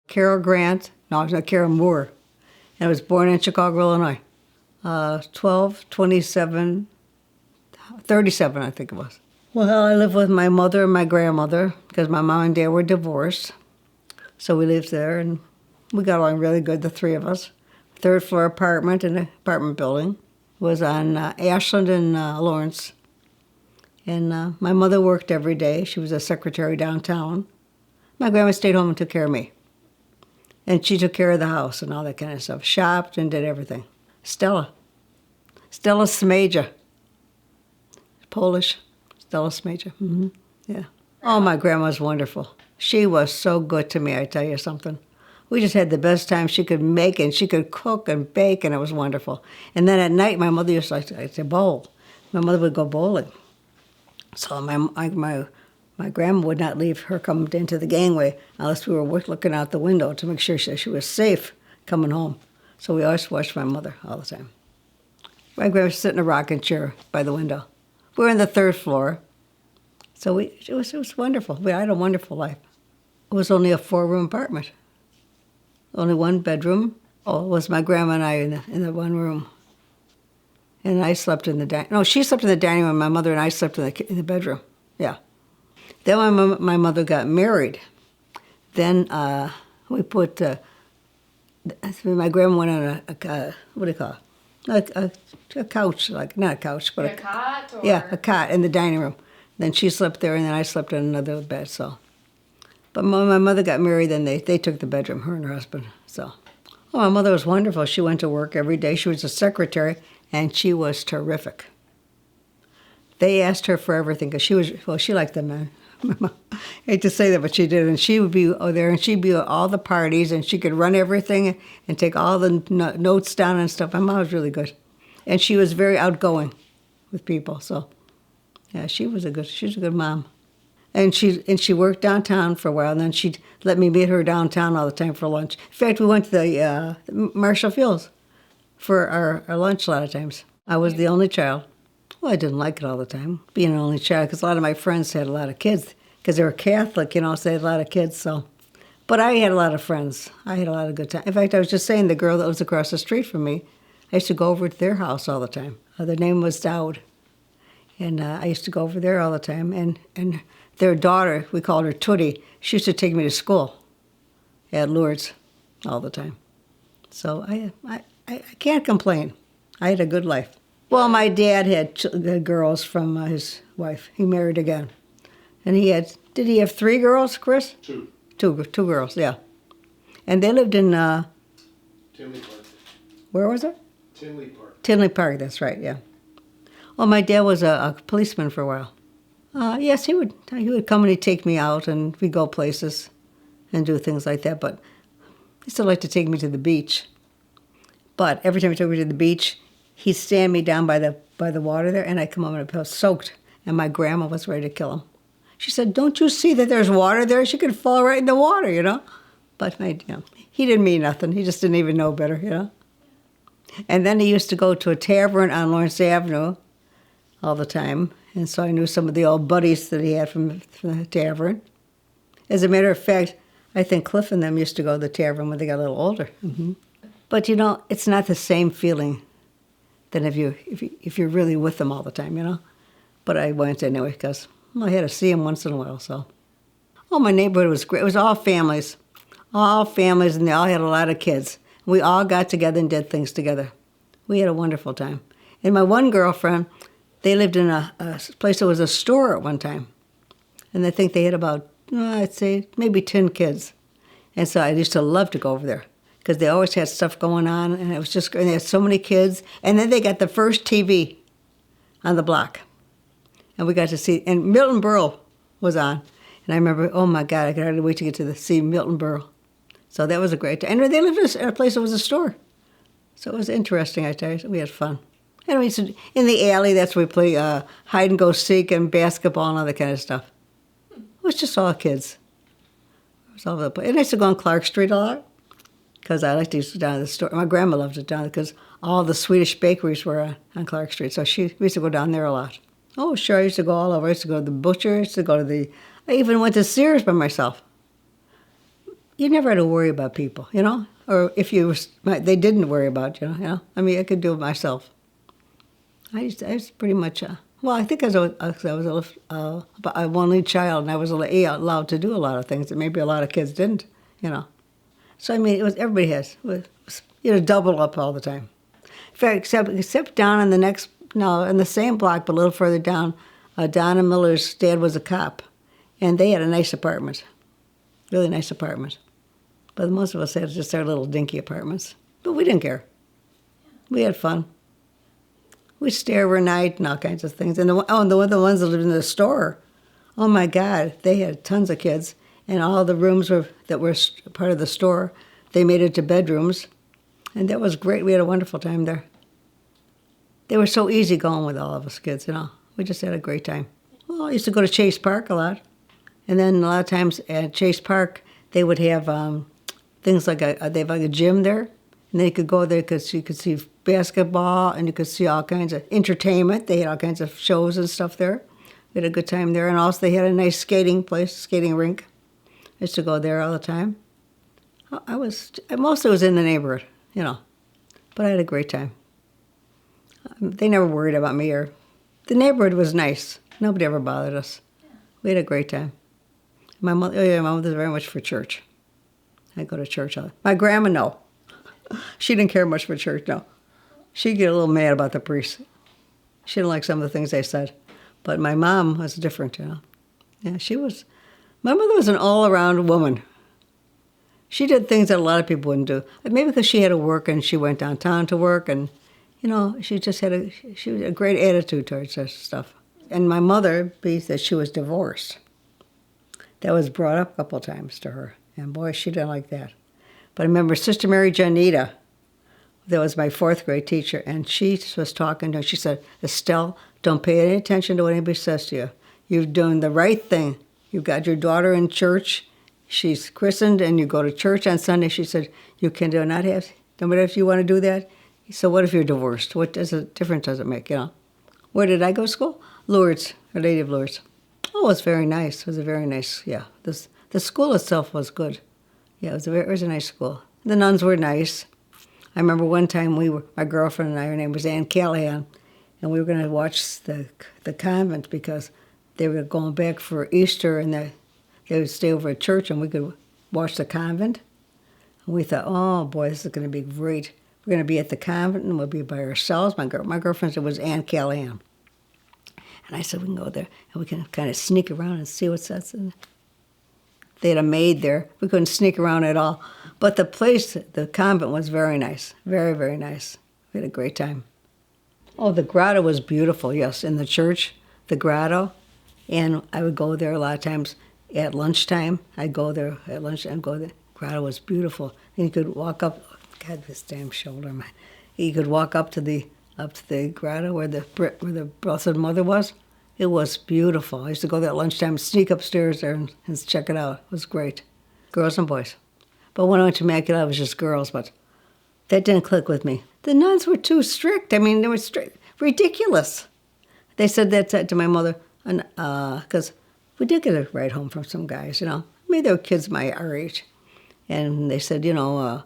Carole Grant, no, it's not Carole Moore. And I was born in Chicago, Illinois. 12, 27, 37, I think it was. Well, I lived with my mother and my grandmother because my mom and dad were divorced. So we lived there, and we got along really good, the three of us. Third floor apartment in an apartment building. Was on Ashland and Lawrence. And my mother worked every day. She was a secretary downtown. My grandma stayed home and took care of me. And she took care of the house and all that kind of stuff. Shopped and did everything. Stella Smeja. Polish. Stella Smeja. Mm-hmm. Yeah. Oh, my grandma was wonderful. She was so good to me, I tell you something. We just had the best time. She could make and she could cook and bake, and it was wonderful. And then at night, my mother used to bowl. My mother would go bowling. So my grandma would not leave her come into the gangway unless we were looking out the window to make sure she was safe coming home. So we always watched my mother all the time. My grandma was sitting in a rocking chair by the window. We were on the third floor. So it was wonderful. I had a wonderful life. It was only a 4-room apartment. Only one bedroom. Oh, it was my grandma and I in the one room. And I slept in the dining. No, she slept in the dining room. My mother and I slept in the bedroom. Yeah. Then when my mother got married, then we put. My grandma went on a what do you call it? A couch, like not a couch, but a cot. Or? Yeah, a cot in the dining room. Then she slept there, and then I slept in another bed. So. But when my mother got married, then they took the bedroom, her and her husband. So, oh, my mother was wonderful. She went to work every day. She was a secretary, and she was terrific. They asked her for everything because she liked the men. I hate to say that, but she did. And she would be there, and she'd be at all the parties, and she could run everything and take all the notes down and stuff. My mom was really good. And she was very outgoing with people. So, yeah, she was a good mom. And she worked downtown for a while, and then she'd let me meet her downtown all the time for lunch. In fact, we went to the Marshall Fields for our lunch a lot of times. I was the only child. Well, I didn't like it all the time, being an only child, because a lot of my friends had a lot of kids, because they were Catholic, so they had a lot of kids, so. But I had a lot of friends. I had a lot of good time. In fact, I was just saying, the girl that was across the street from me, I used to go over to their house all the time. Their name was Dowd. And I used to go over there all the time, and their daughter, we called her Tootie, she used to take me to school at Lourdes all the time. So I can't complain. I had a good life. Well, my dad had girls from his wife. He married again. And did he have 3 girls, Chris? 2. Two girls, yeah. And they lived in... Tinley Park. Where was it? Tinley Park. Tinley Park, that's right, yeah. Well, my dad was a policeman for a while. Yes, he would come and he'd take me out, and we'd go places and do things like that. But he still liked to take me to the beach. But every time he took me to the beach, he'd stand me down by the water there, and I'd come home and I was soaked. And my grandma was ready to kill him. She said, "Don't you see that there's water there? She could fall right in the water, But he didn't mean nothing. He just didn't even know better, And then he used to go to a tavern on Lawrence Avenue all the time. And so I knew some of the old buddies that he had from the tavern. As a matter of fact, I think Cliff and them used to go to the tavern when they got a little older. Mm-hmm. But it's not the same feeling than if you're really with them all the time, But I went anyway because I had to see them once in a while. So, my neighborhood was great. It was all families, and they all had a lot of kids. We all got together and did things together. We had a wonderful time. And my one girlfriend. They lived in a place that was a store at one time. And I think they had about, I'd say, maybe 10 kids. And so I used to love to go over there because they always had stuff going on, and it was just great. And they had so many kids. And then they got the first TV on the block. And we got to see, and Milton Berle was on. And I remember, oh my God, I could hardly wait to get to see Milton Berle. So that was a great time. And they lived in a place that was a store. So it was interesting, I tell you. We had fun. And we used to, in the alley, that's where we play hide and go seek and basketball and all that kind of stuff. It was just all kids. It was all over the place. And I used to go on Clark Street a lot because I liked to go down to the store. My grandma loved it down because all the Swedish bakeries were on Clark Street. So we used to go down there a lot. Oh, sure, I used to go all over. I used to go to the butcher. I used to go to I even went to Sears by myself. you never had to worry about people, you know? Or if you were, they didn't worry about you, you know? I mean, I could do it myself. I was pretty much, well, I think I was a only child, and I was allowed to do a lot of things that maybe a lot of kids didn't, you know? So, I mean, it was, everybody has, you know, double up all the time. In fact, except down in the next, no, in the same block, but a little further down, Donna Miller's dad was a cop, and they had a nice apartment, really nice apartment. But most of us had just our little dinky apartments. But we didn't care. We had fun. We'd stay overnight and all kinds of things. And the ones that lived in the store, oh my God, they had tons of kids. And all the rooms that were part of the store, they made it to bedrooms. And that was great. We had a wonderful time there. They were so easy going with all of us kids, you know. We just had a great time. Well, I used to go to Chase Park a lot. And then a lot of times at Chase Park, they would have things like they have like a gym there. And then you could go there because you could see basketball and you could see all kinds of entertainment. They had all kinds of shows and stuff there. We had a good time there. And also they had a nice skating rink. I used to go there all the time. I mostly was in the neighborhood, you know. But I had a great time. They never worried about me or... The neighborhood was nice. Nobody ever bothered us. We had a great time. My mother was very much for church. I go to church. My grandma, no. She didn't care much for church, no. She'd get a little mad about the priest. She didn't like some of the things they said. But my mom was different, you know. Yeah, she was... My mother was an all-around woman. She did things that a lot of people wouldn't do. Maybe because she had to work and she went downtown to work and, you know, she just had a great attitude towards that stuff. And my mother, that she was divorced. That was brought up a couple times to her. And boy, she didn't like that. But I remember Sister Mary Janita, that was my 4th grade teacher, and she was talking to her. She said, Estelle, don't pay any attention to what anybody says to you. You're doing the right thing. You've got your daughter in church. She's christened, and you go to church on Sunday. She said, you can do not have, no matter if you want to do that. So what if you're divorced? What difference does it make, you know? Where did I go to school? Lourdes, Our Lady of Lourdes. Oh, it was very nice. It was a very nice, yeah. The school itself was good. Yeah, it was a nice school. The nuns were nice. I remember one time my girlfriend and I, her name was Ann Callahan, and we were going to watch the convent because they were going back for Easter, and they would stay over at church, and we could watch the convent. And we thought, oh boy, this is going to be great. We're going to be at the convent, and we'll be by ourselves. My girlfriend's name was Ann Callahan. And I said, we can go there, and we can kind of sneak around and see what's that. They had a maid there. We couldn't sneak around at all. But the convent was very nice. Very, very nice. We had a great time. Oh, the grotto was beautiful, yes, in the church, the grotto. And I would go there a lot of times at lunchtime. I'd go there at lunchtime, The grotto was beautiful. And you could walk up, God, this damn shoulder, man. You could walk up to the grotto where the Blessed Mother was. It was beautiful. I used to go there at lunchtime, sneak upstairs there and check it out. It was great. Girls and boys. But when I went to Immaculate, it was just girls, but that didn't click with me. The nuns were too strict. I mean, they were strict. Ridiculous. They said that to my mother, because we did get a ride home from some guys, you know. Maybe they were kids our age. And they said, you know,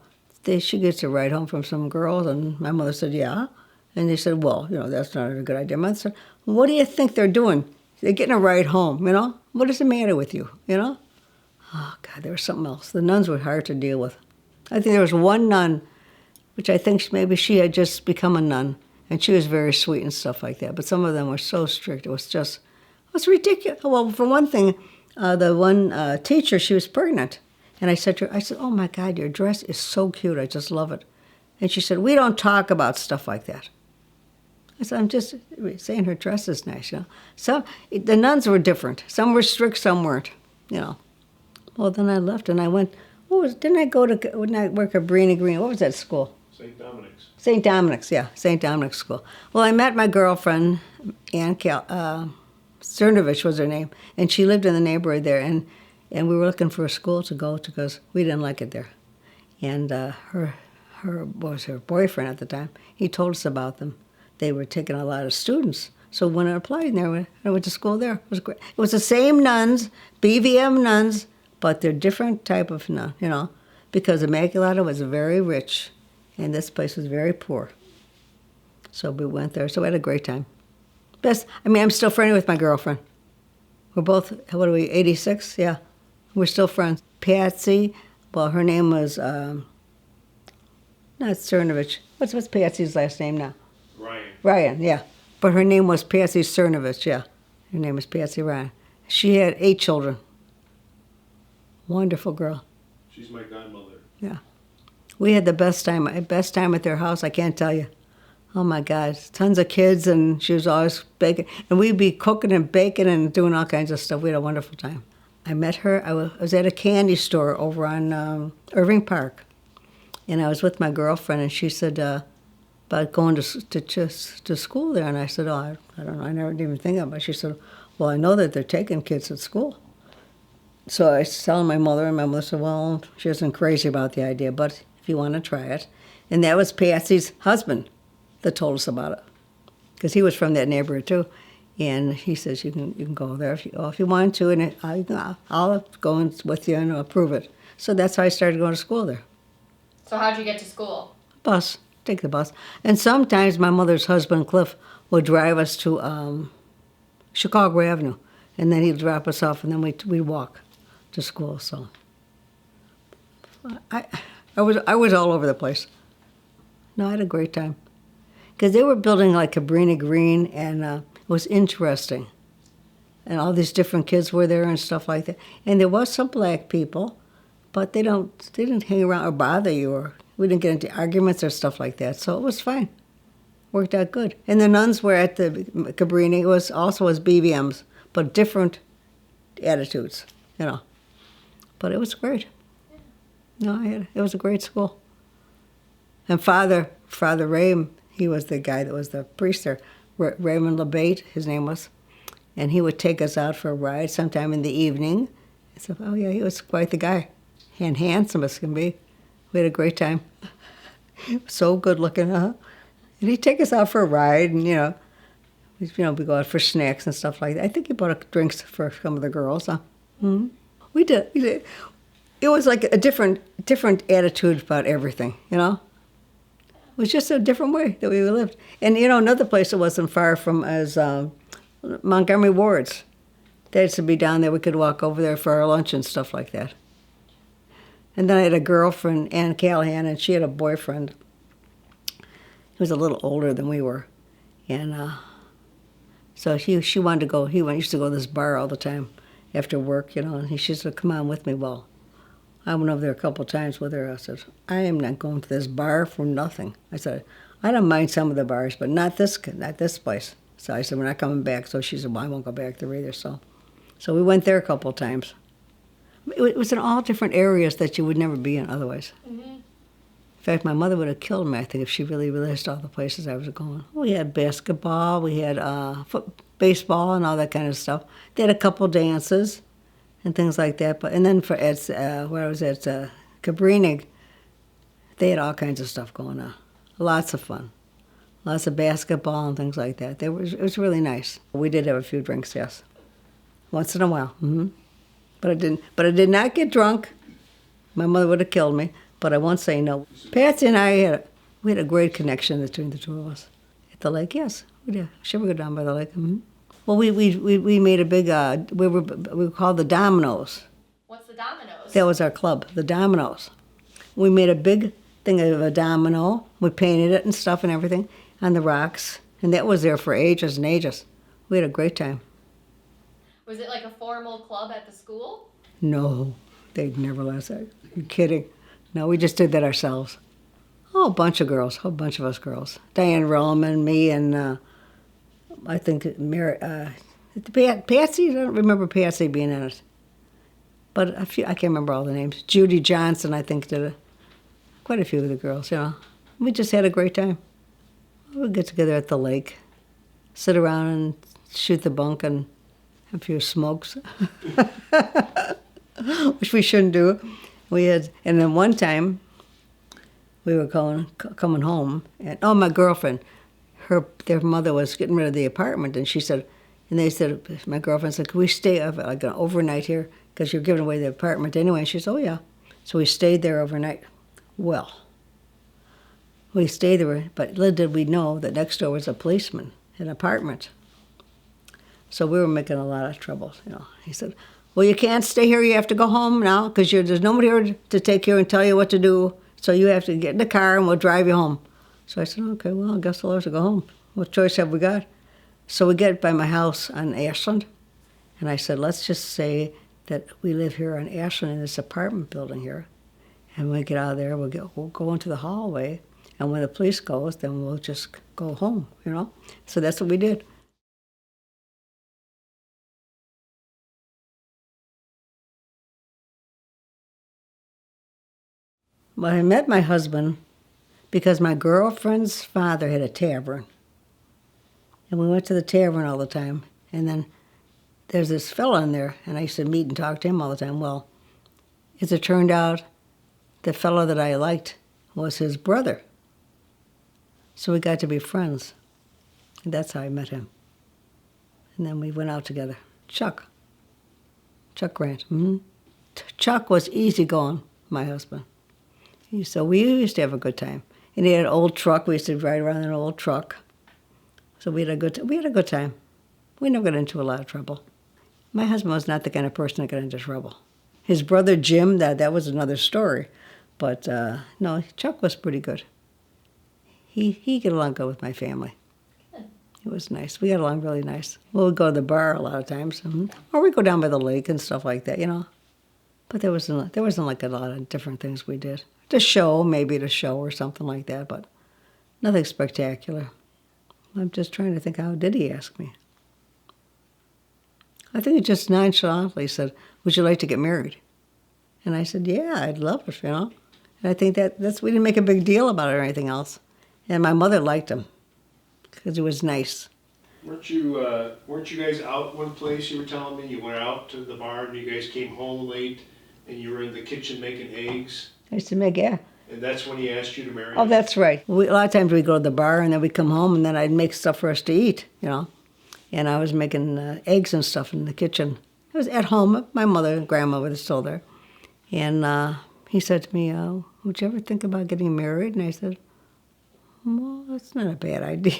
she gets a ride home from some girls. And my mother said, yeah. And they said, well, you know, that's not a good idea. Mother said, what do you think they're doing? They're getting a ride home, you know? What is the matter with you, you know? Oh, God, there was something else. The nuns were hard to deal with. I think there was one nun, which I think maybe she had just become a nun, and she was very sweet and stuff like that. But some of them were so strict. It was ridiculous. Well, for one thing, the one teacher, she was pregnant. And I said to her, oh, my God, your dress is so cute. I just love it. And she said, we don't talk about stuff like that. I said, I'm just saying her dress is nice, you know. So the nuns were different. Some were strict, some weren't, you know. Well, then I left and I went, didn't I work at Breeny Green? What was that school? St. Dominic's. St. Dominic's, yeah, St. Dominic's School. Well, I met my girlfriend, Ann Cernovich was her name, and she lived in the neighborhood there, and we were looking for a school to go to because we didn't like it there. And her boyfriend at the time, he told us about them. They were taking a lot of students. So when I applied there, I went to school there. It was great. It was the same nuns, BVM nuns, But they're different type of, because Immaculata was very rich, and this place was very poor. So we went there. So we had a great time. I'm still friendly with my girlfriend. We're both, 86? Yeah. We're still friends. Patsy, well, her name was, not Cernovich. What's Patsy's last name now? Ryan, yeah. But her name was Patsy Cernovich, yeah. Her name was Patsy Ryan. She had 8 children. Wonderful girl. She's my godmother. Yeah. We had the best time at their house, I can't tell you. Oh my God, tons of kids, and she was always baking. And we'd be cooking and baking and doing all kinds of stuff. We had a wonderful time. I met her, I was at a candy store over on Irving Park. And I was with my girlfriend, and she said about going to school there. And I said, I don't know, I never even think of it. She said, well, I know that they're taking kids at school. So I was telling my mother, and my mother said, well, she wasn't crazy about the idea, but if you want to try it. And that was Patsy's husband that told us about it, because he was from that neighborhood too. And he says, you can go there if you want to, and I'll go in with you and approve it. So that's how I started going to school there. So how'd you get to school? Bus, take the bus. And sometimes my mother's husband, Cliff, would drive us to Chicago Avenue, and then he'd drop us off, and then we'd walk to school. So I was all over the place. No, I had a great time. Because they were building like Cabrini Green, and it was interesting. And all these different kids were there and stuff like that. And there was some black people, but they didn't hang around or bother you, or we didn't get into arguments or stuff like that. So it was fine. Worked out good. And the nuns were at the Cabrini. It was also as BBMs, but different attitudes, But it was great. No, it was a great school. And Father Ray, he was the guy that was the priest there. Raymond LeBate, his name was. And he would take us out for a ride sometime in the evening. I said, oh yeah, he was quite the guy. And handsome as can be. We had a great time. So good looking, huh? And he'd take us out for a ride, and we go out for snacks and stuff like that. I think he bought drinks for some of the girls, huh? Mm-hmm. We did. It was like a different attitude about everything, It was just a different way that we lived. And, another place that wasn't far from is Montgomery Ward's. They used to be down there. We could walk over there for our lunch and stuff like that. And then I had a girlfriend, Ann Callahan, and she had a boyfriend. He was a little older than we were. And so she wanted to go. He used to go to this bar all the time after work, and she said, come on with me. Well, I went over there a couple of times with her. I said, I am not going to this bar for nothing. I said, I don't mind some of the bars, but not this place. So I said, we're not coming back. So she said, well, I won't go back there either. So we went there a couple of times. It was in all different areas that you would never be in otherwise. Mm-hmm. In fact, my mother would have killed me, I think, if she really realized all the places I was going. We had basketball, we had baseball and all that kind of stuff. They had a couple dances and things like that. And then where I was at Cabrini, they had all kinds of stuff going on. Lots of fun. Lots of basketball and things like that. It was really nice. We did have a few drinks, yes. Once in a while. Mm-hmm. But I did not get drunk. My mother would have killed me, but I won't say no. Patsy and I we had a great connection between the two of us. At the lake, yes. We did. Should we go down by the lake? Mm-hmm. Well, we made a big, we were called the Dominoes. What's the Dominoes? That was our club, the Dominoes. We made a big thing of a domino. We painted it and stuff and everything on the rocks. And that was there for ages and ages. We had a great time. Was it like a formal club at the school? No, they'd never let us. Are you kidding? No, we just did that ourselves. Oh, a bunch of girls, a whole bunch of us girls. Diane Rellman, me, and I think Patsy. I don't remember Patsy being in it, but I can't remember all the names. Judy Johnson, I think, did it. Quite a few of the girls, We just had a great time. We'd get together at the lake, sit around and shoot the bunk and have a few smokes, which we shouldn't do. And then one time, we were coming home, and my girlfriend, their mother was getting rid of the apartment, and they said, my girlfriend said, can we stay like an overnight here? because you're giving away the apartment anyway. And she said, oh, yeah. So we stayed there overnight. Well, we stayed there, but little did we know that next door was a policeman, an apartment. So we were making a lot of trouble, you know. He said, well, you can't stay here. You have to go home now because there's nobody here to take you and tell you what to do. So you have to get in the car and we'll drive you home. So I said, okay, well, I guess I'll have to go home. What choice have we got? So we get by my house on Ashland. And I said, let's just say that we live here on Ashland in this apartment building here. And when we get out of there, we'll go into the hallway. And when the police goes, then we'll just go home, you know? So that's what we did. Well, I met my husband because my girlfriend's father had a tavern. And we went to the tavern all the time. And then there's this fella in there, and I used to meet and talk to him all the time. Well, as it turned out, the fellow that I liked was his brother. So we got to be friends. And that's how I met him. And then we went out together. Chuck Grant. Mm-hmm. Chuck was easygoing, my husband. So we used to have a good time. And he had an old truck. We used to ride around in an old truck. So we had a good time. We never got into a lot of trouble. My husband was not the kind of person that got into trouble. His brother Jim, that was another story. But no, Chuck was pretty good. He got along good with my family. Good. It was nice. We got along really nice. We'll go to the bar a lot of times. Mm-hmm. Or we go down by the lake and stuff like that, you know. But there wasn't like a lot of different things we did. Maybe to show or something like that, but nothing spectacular. I'm just trying to think, how did he ask me? I think he just nonchalantly said, would you like to get married? And I said, yeah, I'd love it, you know. And I think that's we didn't make a big deal about it or anything else. And my mother liked him because he was nice. Weren't you guys out one place? You were telling me you went out to the bar and you guys came home late and you were in the kitchen making eggs. I used to make, yeah. And that's when he asked you to marry him? Oh, that's right. A lot of times we'd go to the bar and then we'd come home and then I'd make stuff for us to eat, you know. And I was making eggs and stuff in the kitchen. I was at home. My mother and grandma were still there. And he said to me, would you ever think about getting married? And I said, well, that's not a bad idea.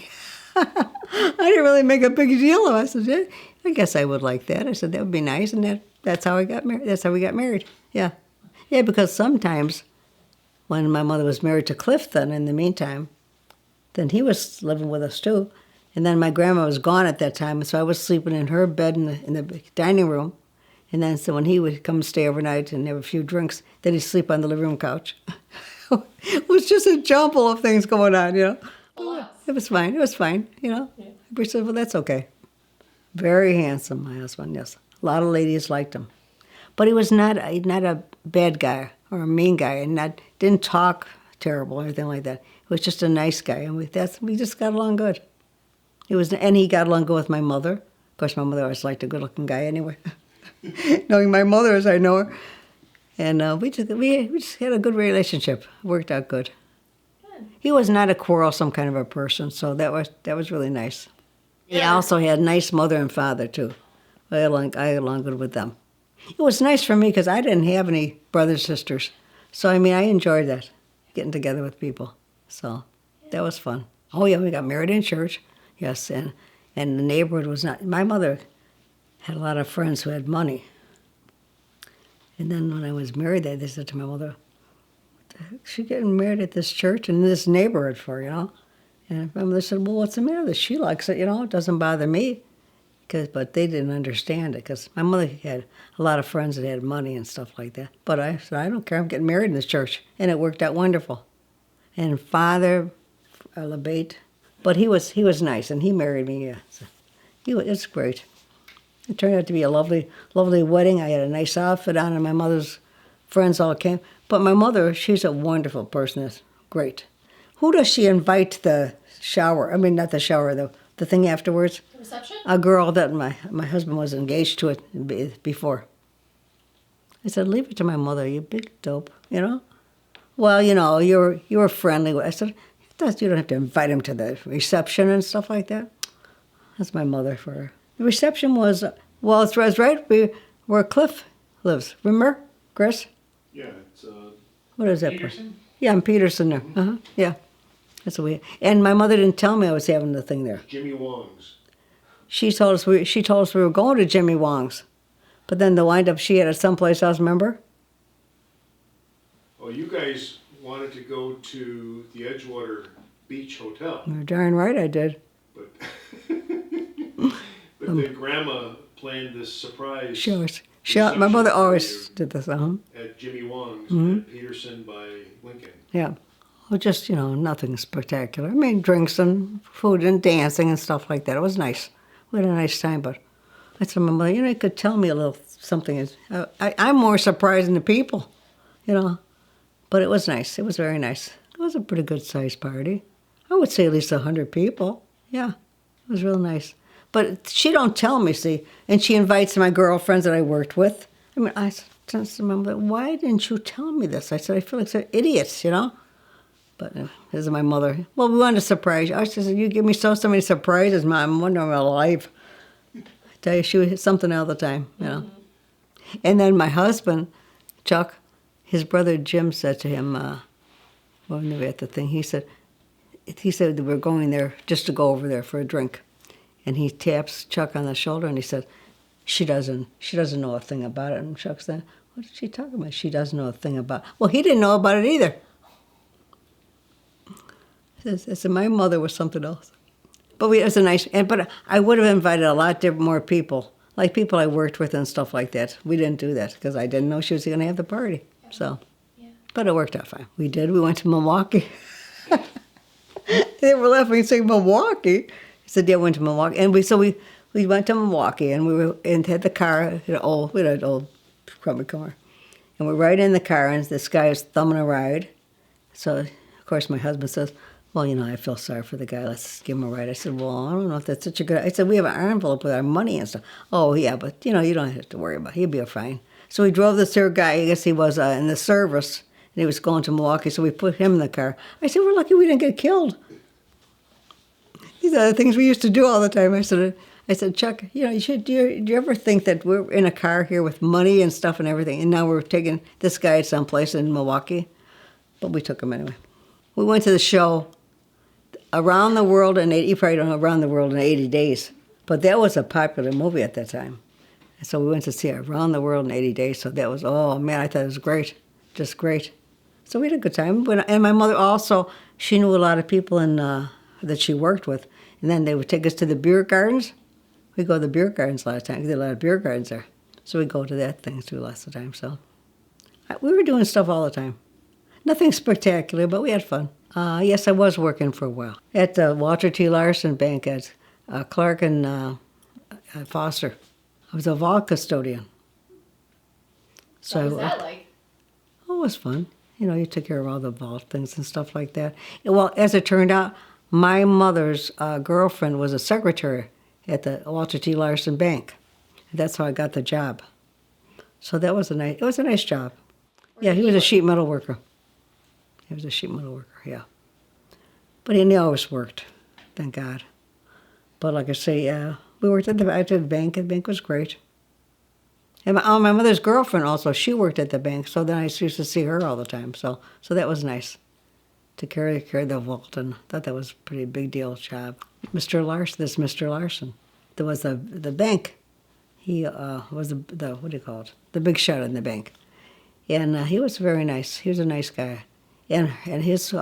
I didn't really make a big deal of it. I said, yeah, I guess I would like that. I said, that would be nice. And that's how I got married. That's how we got married. Yeah. Yeah, because sometimes when my mother was married to Cliff then, in the meantime, then he was living with us too. And then my grandma was gone at that time, so I was sleeping in her bed in the dining room. And then so when he would come stay overnight and have a few drinks, then he'd sleep on the living room couch. It was just a jumble of things going on, you know. It was fine, you know. Yeah. We said, well, that's okay. Very handsome, my husband, yes. A lot of ladies liked him. But he was not a bad guy or a mean guy, and didn't talk terrible or anything like that. He was just a nice guy, and we just got along good. And he got along good with my mother. Of course, my mother always liked a good-looking guy anyway. Knowing my mother as I know her. And we just had a good relationship. It worked out good. He was not a quarrelsome kind of a person, so that was really nice. He also had a nice mother and father, too. I got along good with them. It was nice for me because I didn't have any brothers, sisters. So, I mean, I enjoyed that, getting together with people. So that was fun. Oh, yeah, we got married in church, yes, and the neighborhood was not... My mother had a lot of friends who had money. And then when I was married, they said to my mother, what the heck is she getting married at this church and in this neighborhood for, you know? And my mother said, well, what's the matter with this? She likes it, you know, it doesn't bother me. But they didn't understand it because my mother had a lot of friends that had money and stuff like that. But I said, I don't care, I'm getting married in this church. And it worked out wonderful. And Father Labate, but he was nice, and he married me, yeah. So it's great. It turned out to be a lovely, lovely wedding. I had a nice outfit on, and my mother's friends all came. But my mother, she's a wonderful person. It's great. Who does she invite to the shower? I mean, not the shower, the thing afterwards. The reception? A girl that my husband was engaged to it before. I said, leave it to my mother, you big dope, you know? Well, you know, you were friendly. I said, you don't have to invite him to the reception and stuff like that. That's my mother for her. The reception was, well, it was right where Cliff lives. Remember, Chris? Yeah, it's What is that? Peterson? Yeah, in Peterson there. Yeah, that's what we. And my mother didn't tell me I was having the thing there. Jimmy Wong's. She told us we were going to Jimmy Wong's, but then the wind up she had it someplace else. Remember? Oh, you guys wanted to go to the Edgewater Beach Hotel, You're darn right I did. but but then Grandma planned this surprise My mother reception always for did this. you at Jimmy Wong's at Peterson by Lincoln. Yeah. Well, just, nothing spectacular. I mean, drinks and food and dancing and stuff like that. It was nice. We had a nice time, but I told my mother, you could tell me a little something. I'm more surprised than the people, But it was nice. It was very nice. It was a pretty good-sized party. I would say at least 100 people. Yeah, it was real nice. But she don't tell me, see, and she invites my girlfriends that I worked with. I mean, I said to my mother, why didn't you tell me this? I said, I feel like they're idiots, But this is my mother. Well, we wanted to surprise you. I said, you give me so many surprises, Mom. I'm wondering my life. I tell you, she was something all the time, And then my husband, Chuck, his brother Jim said to him, when they were at the thing, he said that we're going there just to go over there for a drink. And he taps Chuck on the shoulder and he said, she doesn't know a thing about it. And Chuck said, what is she talking about? She doesn't know a thing about it. Well, he didn't know about it either. I said, my mother was something else. But it was but I would have invited a lot more people, like people I worked with and stuff like that. We didn't do that because I didn't know she was going to have the party. So, But it worked out fine. We did. We went to Milwaukee. They were laughing saying Milwaukee. He said, yeah, we went to Milwaukee. And we went to Milwaukee and had the car, we had an old crummy car. And we're right in the car and this guy is thumbing a ride. So, of course, my husband says, well, I feel sorry for the guy. Let's give him a ride. I said, well, I don't know if that's such a good... I said, we have an envelope with our money and stuff. Oh, yeah, but, you don't have to worry about it. He'll be fine. So we drove this third guy. I guess he was in the service, and he was going to Milwaukee, so we put him in the car. I said, we're lucky we didn't get killed. These are the things we used to do all the time. I said, Chuck, do you ever think that we're in a car here with money and stuff and everything, and now we're taking this guy someplace in Milwaukee? But we took him anyway. We went to the show Around the World in 80, you probably don't know Around the World in 80 Days, but that was a popular movie at that time. And so we went to see Around the World in 80 Days, so that was, oh man, I thought it was great, just great. So we had a good time. And my mother also, she knew a lot of people that she worked with, and then they would take us to the beer gardens. We go to the beer gardens a lot of times. There are a lot of beer gardens there. So we go to that thing too lots of times. So we were doing stuff all the time. Nothing spectacular, but we had fun. Yes, I was working for a while at the Walter T. Larson Bank at Clark and Foster. I was a vault custodian. What was that like? Oh, it was fun. You took care of all the vault things and stuff like that. Well, as it turned out, my mother's girlfriend was a secretary at the Walter T. Larson Bank. That's how I got the job. So it was a nice job. Yeah, he was a sheet metal worker. He was a sheet metal worker, yeah. But he always worked, thank God. But like I say, we worked at the bank, and the bank was great. And my mother's girlfriend also, she worked at the bank, so then I used to see her all the time. So that was nice to carry the vault, and I thought that was a pretty big deal job. Mr. Larson, there was the bank. He was the what do you call it? The big shot in the bank. And he was very nice. He was a nice guy. And his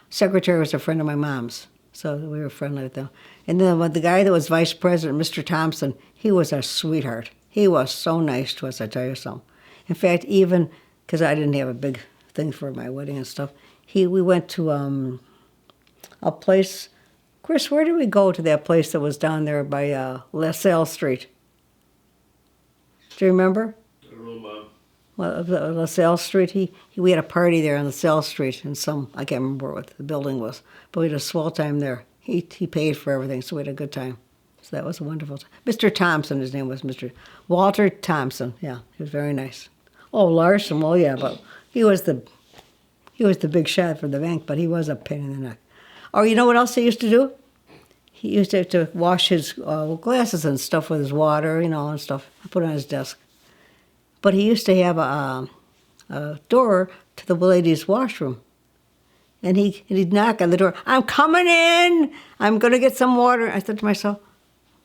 secretary was a friend of my mom's, so we were friendly with them. And then the guy that was vice president, Mr. Thompson, he was a sweetheart. He was so nice to us, I tell you something. In fact, even because I didn't have a big thing for my wedding and stuff, we went to a place. Chris, where did we go to that place that was down there by LaSalle Street? Do you remember? I don't know, Mom. Well, LaSalle Street, we had a party there on LaSalle Street, and I can't remember what the building was, but we had a swell time there. He paid for everything, so we had a good time. So that was a wonderful time. Mr. Thompson, his name was Mr. Walter Thompson. Yeah, he was very nice. Oh, Larson, well, yeah, but he was the big shot for the bank, but he was a pain in the neck. Oh, you know what else he used to do? He used to have to wash his glasses and stuff with his water, and stuff, put it on his desk. But he used to have a door to the ladies' washroom. And he'd knock on the door, "I'm coming in. I'm going to get some water." I said to myself,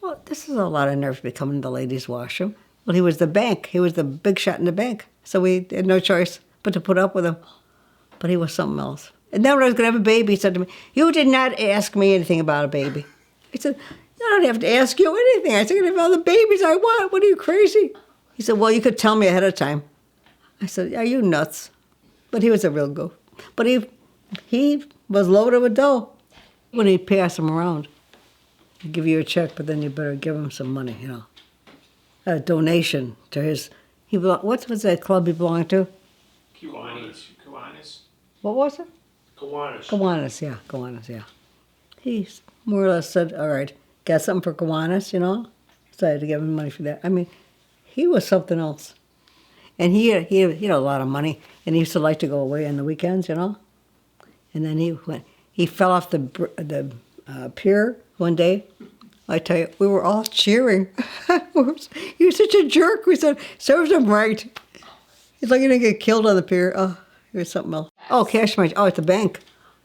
well, this is a lot of nerve to be coming to the ladies' washroom. Well, he was the bank. He was the big shot in the bank. So we had no choice but to put up with him. But he was something else. And then when I was going to have a baby, he said to me, "You did not ask me anything about a baby." He said, "I don't have to ask you anything. I said, all the babies I want. What are you, crazy?" He said, "Well, you could tell me ahead of time." I said, "Are you nuts?" But he was a real goof. But he was loaded with dough. When he'd pass him around, he'd give you a check, but then you better give him some money, a donation to his. What was that club he belonged to? Kiwanis. What was it? Kiwanis, yeah. He more or less said, "All right, got something for Kiwanis, So I had to give him money for that. I mean, he was something else. And he had a lot of money, and he used to like to go away on the weekends, And then he fell off the pier one day. I tell you, we were all cheering. He was such a jerk. We said, "Serves him right." He's like, "You're going to get killed on the pier." Oh, it was something else. Oh, at the bank.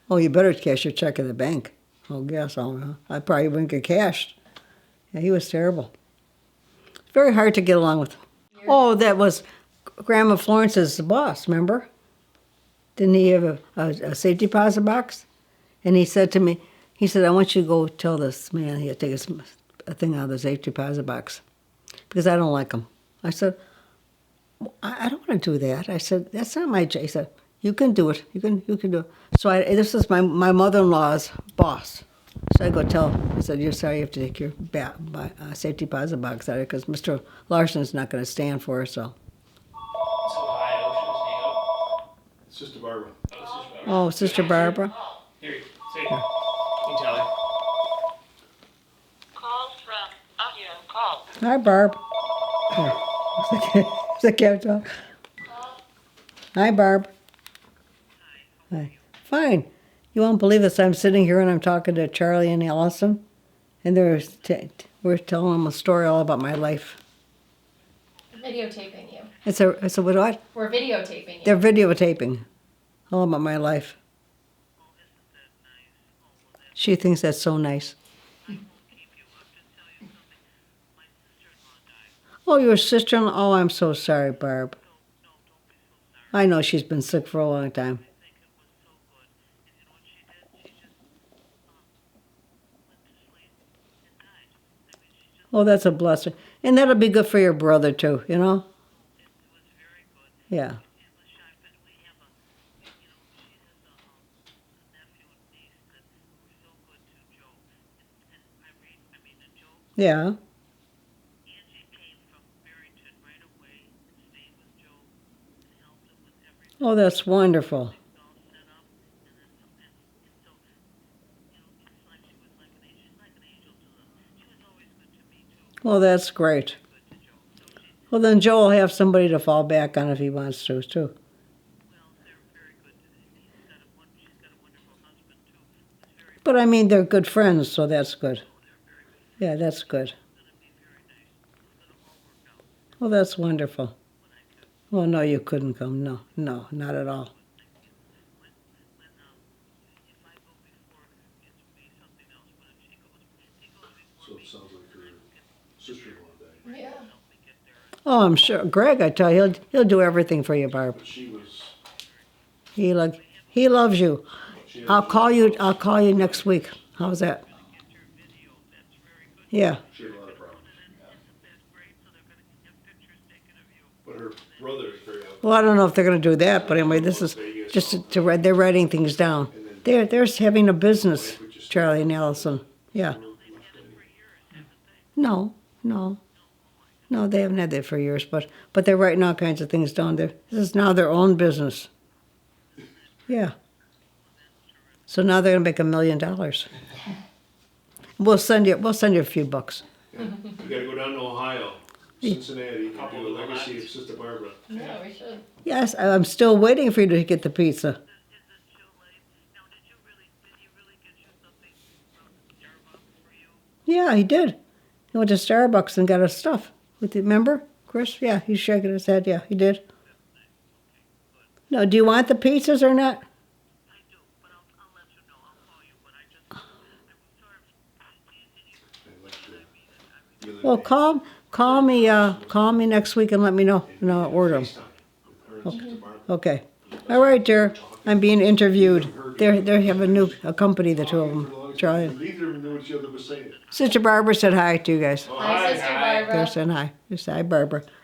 Oh, you better cash your check at the bank. Oh, yes. I probably wouldn't get cashed. Yeah, he was terrible. Very hard to get along with. Oh, that was Grandma Florence's boss, remember? Didn't he have a safety deposit box? And he said to me, "I want you to go tell this man he'll take a thing out of the safety deposit box because I don't like him." I said, I don't want to do that." I said, "That's not my job." He said, "You can do it. You can do it." So this is my mother-in-law's boss. So I go tell him. I said, "You're sorry you have to take your safety deposit box out of it because Mr. Larson's not going to stand for it." So. Sister Barbara. Oh, Sister Barbara. Here, say it. You tell her. Call from audio call. Hi, Barb. Oh, is that cat dog? Hi, Barb. Hi. Fine. You won't believe this. I'm sitting here and I'm talking to Charlie and Allison, and we're telling them a story all about my life. Videotaping you. It's a what? We're videotaping you. They're videotaping all about my life. She thinks that's so nice. Oh, your sister-in-law? Oh, I'm so sorry, Barb. I know she's been sick for a long time. Oh, that's a blessing. And that'll be good for your brother, too, Yeah. Yeah. Oh, that's wonderful. Well, that's great. Well, then Joe will have somebody to fall back on if he wants to, too. But I mean, they're good friends, so that's good. Yeah, that's good. Well, that's wonderful. Well, no, you couldn't come. No, not at all. So it sounds like her sister-in-law died. Yeah. Oh, I'm sure. Greg, I tell you, he'll do everything for you, Barb. But she was. He loves you. I'll call you next week. How's that? Yeah. She had a lot of problems. But her brother is very helpful. Well, I don't know if they're going to do that, but anyway, this is just to read. They're writing things down. They're having a business, Charlie and Allison. Yeah. No, they haven't had that for years, but they're writing all kinds of things down there. This is now their own business. Yeah. So now they're gonna make $1 million. We'll send you a few bucks. Yeah. You gotta go down to Ohio, Cincinnati, and do a legacy of Sister Barbara. Yeah, we should. Yes, I'm still waiting for you to get the pizza. Yeah, he did. He went to Starbucks and got us stuff. Remember? Chris? Yeah, he's shaking his head. Yeah, he did. No, do you want the pizzas or not? I do, but I'll let you know. I'll call you, but I was sort of I'd like to- Well, call me next week and let me know, and I'll order them. FaceTime with her and Sister Barbara. Okay. All right, dear. I'm being interviewed. They have a company, the two of them. Charlie. Neither of them knew what the other was saying. Sister Barbara said hi to you guys. Oh, Hi, Sister They're Barbara. saying hi. You say hi, Barbara. tell them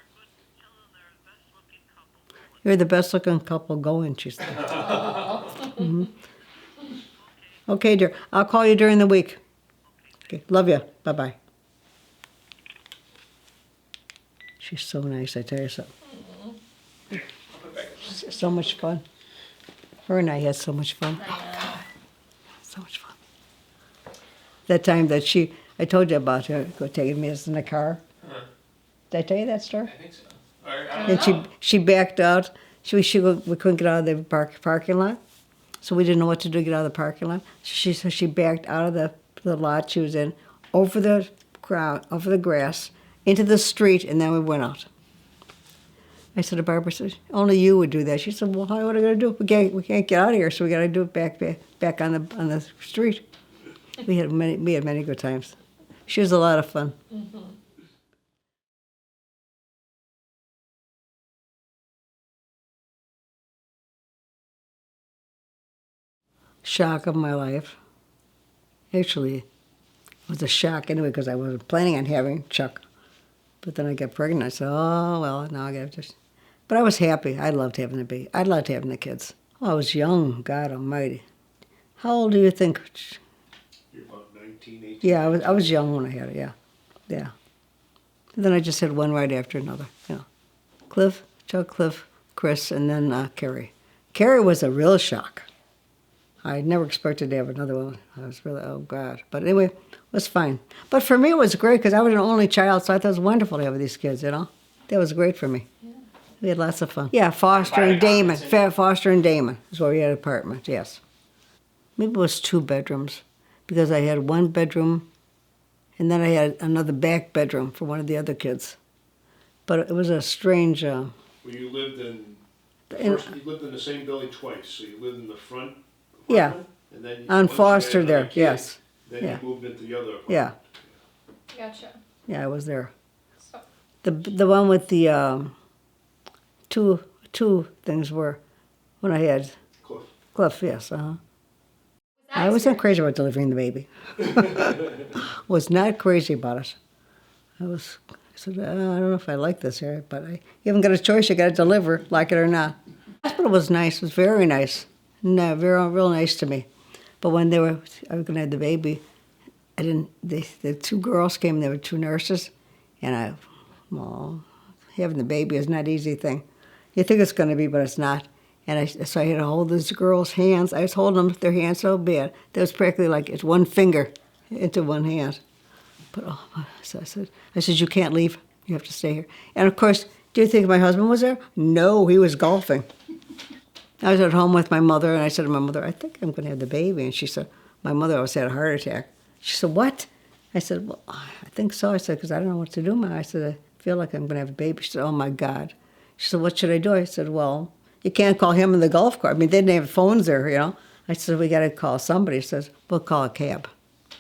they're the best looking couple. You're the best looking couple going, she said. Okay, dear. I'll call you during the week. Okay. Love you. Bye-bye. She's so nice, I tell you something. So much fun. Her and I had so much fun. So much fun. That time that I told you about her taking me in the car. Did I tell you that story? I think so. Or, I don't And know. she backed out. We couldn't get out of the parking lot, so we didn't know what to do to get out of the parking lot. So she backed out of the lot she was in, over the crowd, over the grass, into the street, and then we went out. I said to Barbara, only you would do that. She said, well, what are we going to do? We can't get out of here, so we got to do it back on the street. We had many good times. She was a lot of fun. Shock of my life. Actually, it was a shock anyway because I wasn't planning on having Chuck. But then I got pregnant. I said, oh, well, now I got to just... But I was happy. I loved having the baby. I loved having the kids. Oh, I was young, God almighty. How old do you think? You're about 19, 18. Yeah, I was young when I had it, yeah. Yeah. And then I just had one right after another, yeah. Chuck, Cliff, Chris, and then Carrie. Carrie was a real shock. I never expected to have another one. I was really, oh, God. But anyway, it was fine. But for me, it was great because I was an only child, so I thought it was wonderful to have these kids, you know? That was great for me. Yeah. We had lots of fun. Yeah, Foster and Damon. Foster and Damon is where we had an apartment, yes. Maybe it was 2 bedrooms because I had 1 bedroom and then I had another back bedroom for one of the other kids. But it was a strange... Well, you lived first you lived in the same building twice. So you lived in the front Yeah. apartment, and then On once you Foster had another there, kid, yes. Then Yeah. you moved into the other apartment. Yeah, Gotcha. yeah, I was there. So, The one with the two things were when I had Cliff, yes, was that I wasn't experience- crazy about delivering the baby. Was not crazy about it. I said, I don't know if I like this here, but you haven't got a choice. You got to deliver, like it or not. The hospital was nice. It was very nice. No, real nice to me. But when I was going to have the baby, the 2 girls came. There were 2 nurses, and having the baby is not an easy thing. You think it's going to be, but it's not. And so I had to hold these girls' hands. I was holding their hands so bad. That was practically like it's 1 finger into 1 hand. But so I said, you can't leave. You have to stay here. And of course, do you think my husband was there? No, he was golfing. I was at home with my mother, and I said to my mother, I think I'm going to have the baby. And she said, my mother always had a heart attack. She said, what? I said, well, I think so. I said, because I don't know what to do, Ma. I said, I feel like I'm going to have a baby. She said, oh, my God. She said, what should I do? I said, well, you can't call him in the golf cart. I mean, they didn't have phones there, you know. I said, we got to call somebody. She says, we'll call a cab.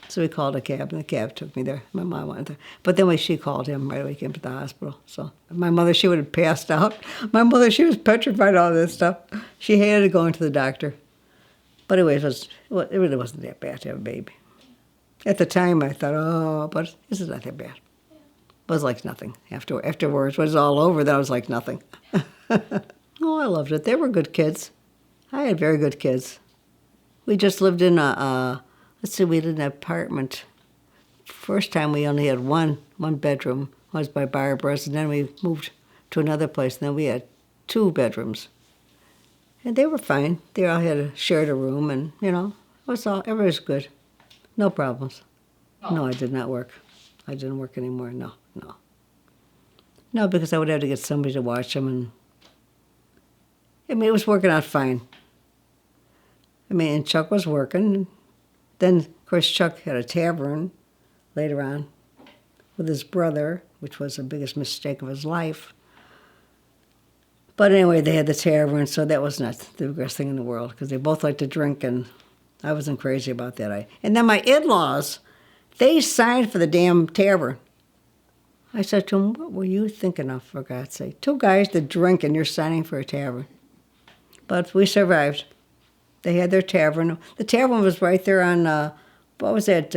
So we called a cab, and the cab took me there. My mom went there. But then when she called him, right away, he came to the hospital. So my mother, she would have passed out. My mother, she was petrified of all this stuff. She hated going to the doctor. But anyway, it really wasn't that bad to have a baby. At the time, I thought, oh, but this is not that bad. It was like nothing. Afterwards, when it was all over, that was like nothing. Oh, I loved it. They were good kids. I had very good kids. We just lived in we lived in an apartment. First time we only had one bedroom. It was by Barbara's, and then we moved to another place, and then we had 2 bedrooms. And they were fine. They all shared a room, and, you know, everything was good. No problems. Oh. No, I did not work. I didn't work anymore, no. No, because I would have to get somebody to watch them, and I mean, it was working out fine. I mean, and Chuck was working. Then, of course, Chuck had a tavern later on with his brother. which was the biggest mistake of his life. But anyway, they had the tavern, so that was not the best thing in the world, because they both liked to drink, and I wasn't crazy about that. And then my in-laws, they signed for the damn tavern. I said to them, what were you thinking of, for God's sake? 2 guys that drink, and you're signing for a tavern. But we survived. They had their tavern. The tavern was right there on, what was that,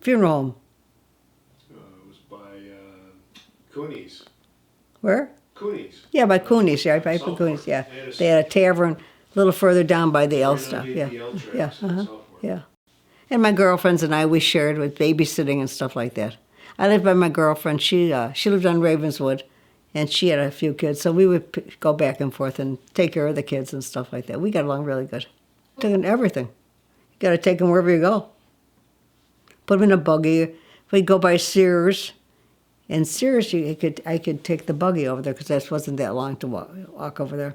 funeral home. It was by Cooney's. Where? Cooney's. Yeah, by Cooney's, yeah, by Southport. Cooney's, yeah. They had a- They had a tavern a little further down by the L Right stuff, underneath yeah. the L tracks Yeah, in uh-huh, Southport. yeah. And my girlfriends and I, we shared with babysitting and stuff like that. I lived by my girlfriend. She lived on Ravenswood, and she had a few kids, so we would go back and forth and take care of the kids and stuff like that. We got along really good. Took them to everything. You got to take them wherever you go. Put them in a buggy. We'd go by Sears. And Sears, I could take the buggy over there because that wasn't that long to walk over there.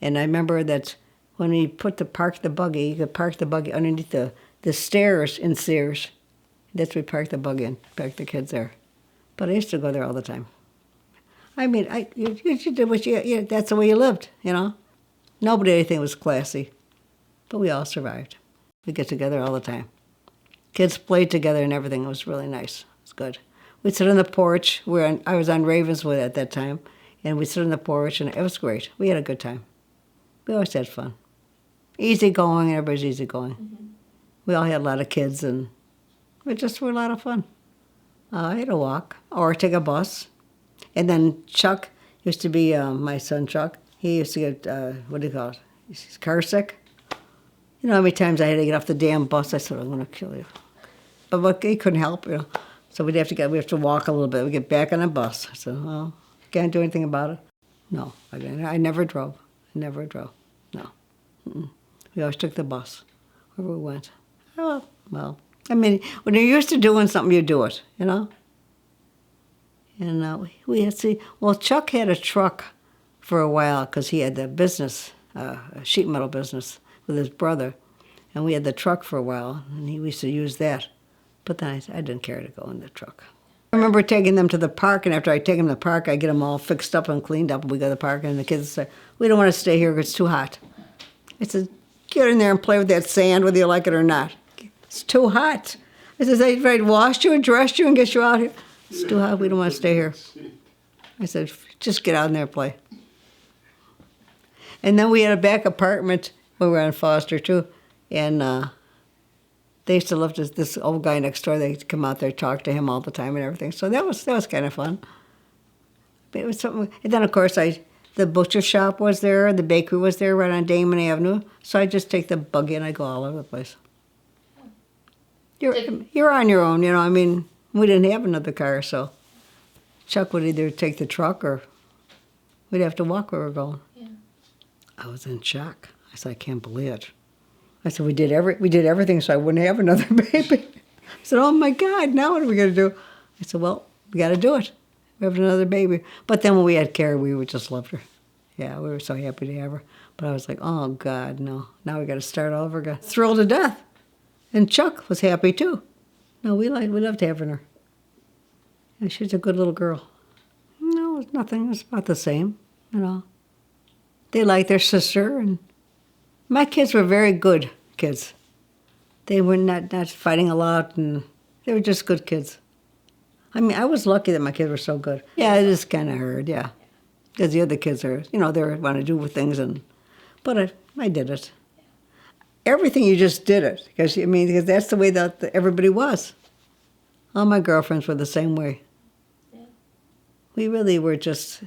And I remember that when we park the buggy, you could park the buggy underneath the stairs in Sears. That's where we parked the buggy and parked the kids there. But I used to go there all the time. I mean, you did what that's the way you lived, you know. Nobody anything was classy, but we all survived. We get together all the time. Kids played together and everything. It was really nice. It was good. We'd sit on the porch. I was on Ravenswood at that time, and we'd sit on the porch, and it was great. We had a good time. We always had fun. Easygoing, everybody's easygoing. Mm-hmm. We all had a lot of kids, and we just were a lot of fun. I had to walk or take a bus. And then Chuck used to be, my son Chuck, he used to get, what do you call it? He's car sick. You know how many times I had to get off the damn bus? I said, I'm going to kill you. But he couldn't help, you know. So we have to walk a little bit. We get back on a bus. I said, well, can't do anything about it. No, I never drove. No. Mm-mm. We always took the bus wherever we went. Oh, well, I mean, when you're used to doing something, you do it, you know? And we had to see, well, Chuck had a truck for a while because he had the business, a sheet metal business with his brother. And we had the truck for a while, and we used to use that. But then I didn't care to go in the truck. I remember taking them to the park, and after I take them to the park, I get them all fixed up and cleaned up, and we go to the park, and the kids say, we don't want to stay here because it's too hot. I said, get in there and play with that sand whether you like it or not. It's too hot. I said, I'd wash you and dress you and get you out here. It's too hot, we don't want to stay here. I said, just get out in there and play. And then we had a back apartment when we were on Foster, too, and they used to love this old guy next door. They'd come out there, talk to him all the time and everything. So that was kind of fun. But it was something. And then, of course, the butcher shop was there, the bakery was there right on Damon Avenue. So I just take the buggy and I go all over the place. You're on your own, you know. I mean, we didn't have another car, so Chuck would either take the truck or we'd have to walk where we're going. Yeah. I was in shock. I said, I can't believe it. I said, we did everything so I wouldn't have another baby. I said, oh my God, now what are we going to do? I said, well, we got to do it. We have another baby. But then when we had Carrie, we just loved her. Yeah, we were so happy to have her. But I was like, oh God, no. Now we got to start all over again. Thrilled to death. And Chuck was happy too. No, we loved having her. And she's a good little girl. No, it was nothing. It was about the same, you know. They liked their sister, and my kids were very good kids. They were not fighting a lot, and they were just good kids. I mean, I was lucky that my kids were so good. Yeah, it is kind of hard, yeah. Because the other kids are, you know, they want to do with things, but I did it. Everything, you just did it. Because that's the way that everybody was. All my girlfriends were the same way. Yeah. We really were just,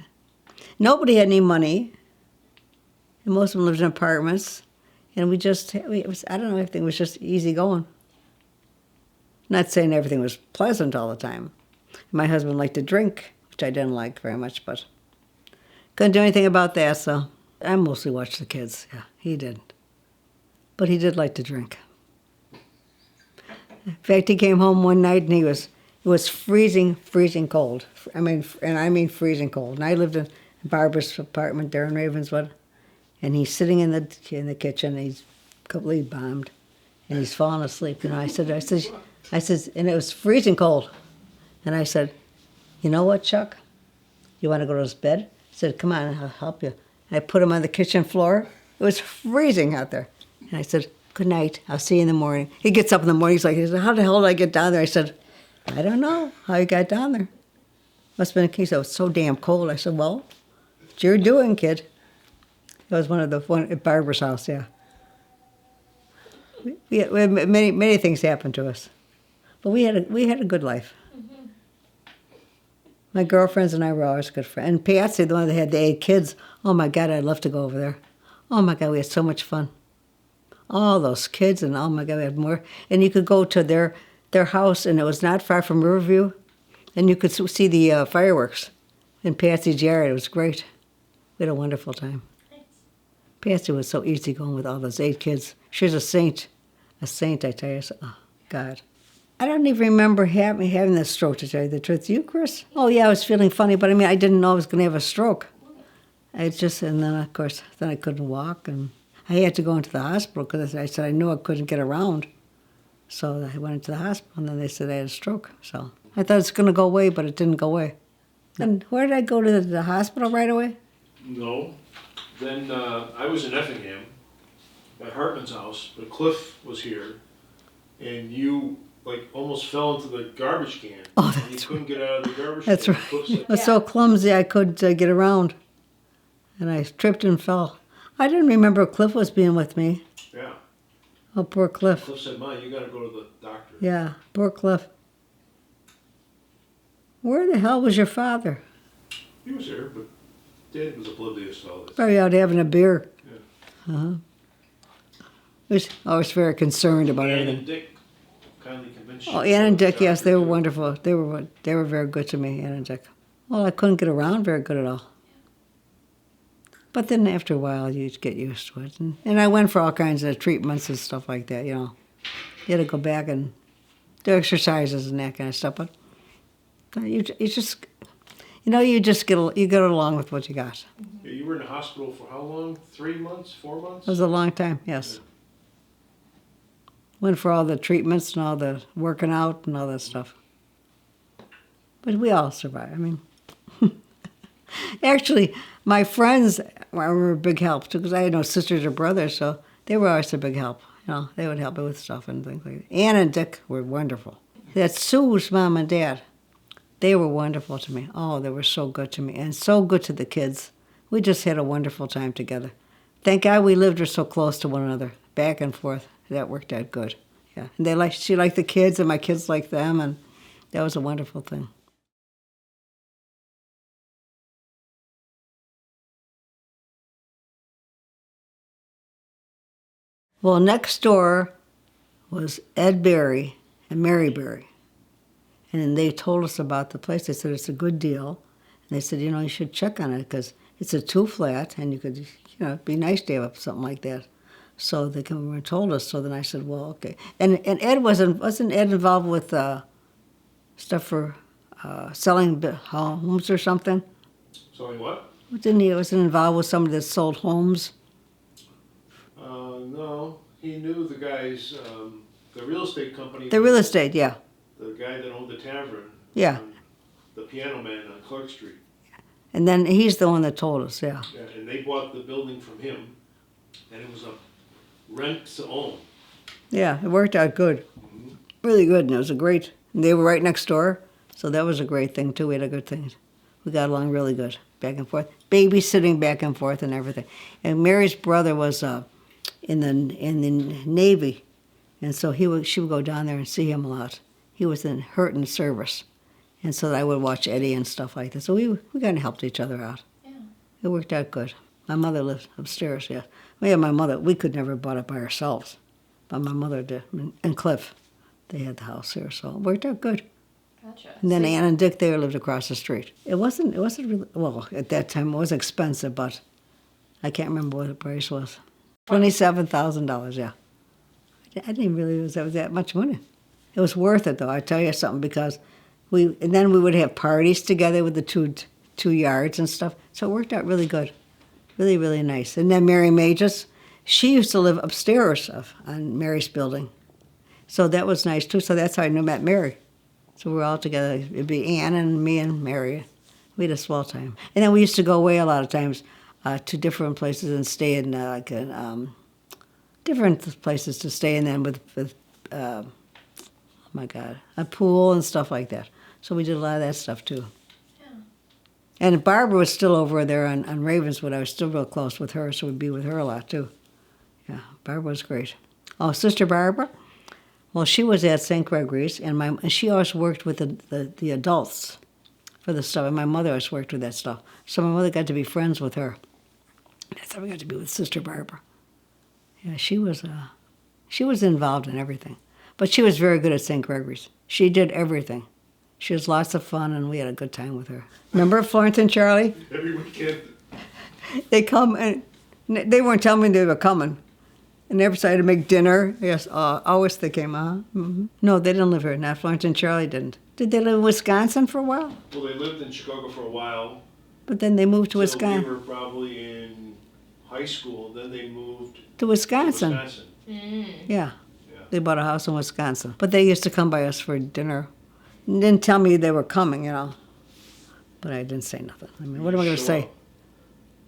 nobody had any money. And most of them lived in apartments. And I don't know, everything was just easy going. Not saying everything was pleasant all the time. My husband liked to drink, which I didn't like very much, but couldn't do anything about that, so I mostly watched the kids. Yeah, he did. But he did like to drink. In fact, he came home one night and it was freezing cold. I mean freezing cold. And I lived in Barbara's apartment there in Ravenswood. And he's sitting in the kitchen. He's completely bombed, and he's falling asleep. You know, I said, and it was freezing cold. And I said, you know what, Chuck? You want to go to his bed? I said, come on, I'll help you. And I put him on the kitchen floor. It was freezing out there. And I said, good night. I'll see you in the morning. He gets up in the morning. He's like, how the hell did I get down there? I said, I don't know how you got down there. Must have been a case. It was so damn cold. I said, well, what you're doing, kid. It was one at Barbara's house, yeah. We had many things happened to us. But we had a good life. Mm-hmm. My girlfriends and I were always good friends. And Patsy, the one that had the 8 kids, oh my God, I'd love to go over there. Oh my God, we had so much fun. All those kids, and oh my God, we had more. And you could go to their house, and it was not far from Riverview, and you could see the fireworks in Patsy's yard. It was great. We had a wonderful time. Nice. Patsy was so easygoing with all those 8 kids. She's a saint, I tell you. So, oh, God. I don't even remember having this stroke, to tell you the truth. You, Chris? Oh, yeah, I was feeling funny, but I mean, I didn't know I was going to have a stroke. And then, of course, I couldn't walk, and I had to go into the hospital because I said I knew I couldn't get around. So I went into the hospital, and then they said I had a stroke. So I thought it's going to go away, but it didn't go away. And where did I go to the hospital right away? No. Then I was in Effingham at Hartman's house, but Cliff was here, and you like almost fell into the garbage can. Oh, and that's you couldn't get out of the garbage That's can. right. Cliff I said, was so clumsy I couldn't get around. And I tripped and fell. I didn't remember Cliff was being with me. yeah. Oh, poor Cliff. Cliff said, "Ma, you got to go to the doctor." Yeah, poor Cliff. Where the hell was your father? He was there, but Dad was oblivious to all this. Probably out having a beer. Yeah. Uh-huh. I was very concerned about Ann everything. and Dick kindly convinced you. Oh, to Ann go and to the Dick, yes, doctor, they were too. wonderful. They were very good to me, Ann and Dick. Well, I couldn't get around very good at all. But then after a while, you get used to it. And I went for all kinds of treatments and stuff like that, you know. You had to go back and do exercises and that kind of stuff. But you just, you get along with what you got. Yeah, you were in the hospital for how long? 3 months? 4 months? It was a long time, yes. Went for all the treatments and all the working out and all that stuff. But we all survived. I mean, actually, my friends were a big help too, because I had no sisters or brothers, so they were always a big help. They would help me with stuff and things like that. Ann and Dick were wonderful. That's Sue's mom and dad. They were wonderful to me. Oh, they were so good to me and so good to the kids. We just had a wonderful time together. Thank God we lived so close to one another, back and forth. That worked out good. Yeah, and she liked the kids, and my kids liked them, and that was a wonderful thing. Well, next door was Ed Berry and Mary Berry. And then they told us about the place. They said it's a good deal. And they said, you should check on it because it's a 2-flat and you could, it'd be nice to have something like that. So they came over and told us. So then I said, well, okay. And Ed wasn't Ed involved with stuff for selling homes or something? Selling what? Wasn't involved with somebody that sold homes? No. He knew the guys, the real estate company. The real estate, yeah. The guy that owned the tavern. Yeah. The piano man on Clark Street. And then he's the one that told us, yeah. Yeah, and they bought the building from him, and it was a rent to own. Yeah, it worked out good. Mm-hmm. Really good, and it was and they were right next door, so that was a great thing too. We had a good thing. We got along really good, back and forth, babysitting back and forth and everything. And Mary's brother was in the Navy, and so she would go down there and see him a lot. He was in Hurton service, and so I would watch Eddie and stuff like that. So we kind of helped each other out. Yeah. It worked out good. My mother lived upstairs, yeah. Well, yeah, my mother, we could never have bought it by ourselves, but my mother did. And Cliff, they had the house here, so it worked out good. Gotcha. And then So- Ann and Dick, they lived across the street. It wasn't really, well, at that time it was expensive, but I can't remember what the price was. $27,000, yeah. I didn't really realize that was that much money. It was worth it, though, I tell you something, because and then we would have parties together with the two yards and stuff, so it worked out really good. Really, really nice. And then Mary Magus, she used to live upstairs on Mary's building. So that was nice, too. So that's how I met Mary. So we were all together. It'd be Ann and me and Mary. We had a swell time. And then we used to go away a lot of times to different places and stay in different places to stay in them with oh my God, a pool and stuff like that. So we did a lot of that stuff too. Yeah. And Barbara was still over there on Ravenswood. I was still real close with her, so we'd be with her a lot too. Yeah, Barbara was great. Oh, Sister Barbara? Well, she was at St. Gregory's, and she always worked with the adults for the stuff, and my mother always worked with that stuff. So my mother got to be friends with her. That's how we got to be with Sister Barbara. Yeah, she was involved in everything. But she was very good at St. Gregory's. She did everything. She was lots of fun, and we had a good time with her. Remember Florence and Charlie? Every weekend. They come, and they weren't telling me they were coming. And they decided to make dinner. Yes, always they came, Mm-hmm. No, they didn't live here. Not Florence and Charlie didn't. Did they live in Wisconsin for a while? Well, they lived in Chicago for a while. But then they moved to So Wisconsin. we were probably in high school. Then they moved To Wisconsin. to Wisconsin. Yeah. Yeah. They bought a house in Wisconsin. But they used to come by us for dinner. And didn't tell me they were coming, But I didn't say nothing. I mean, what am I going to Show say? up.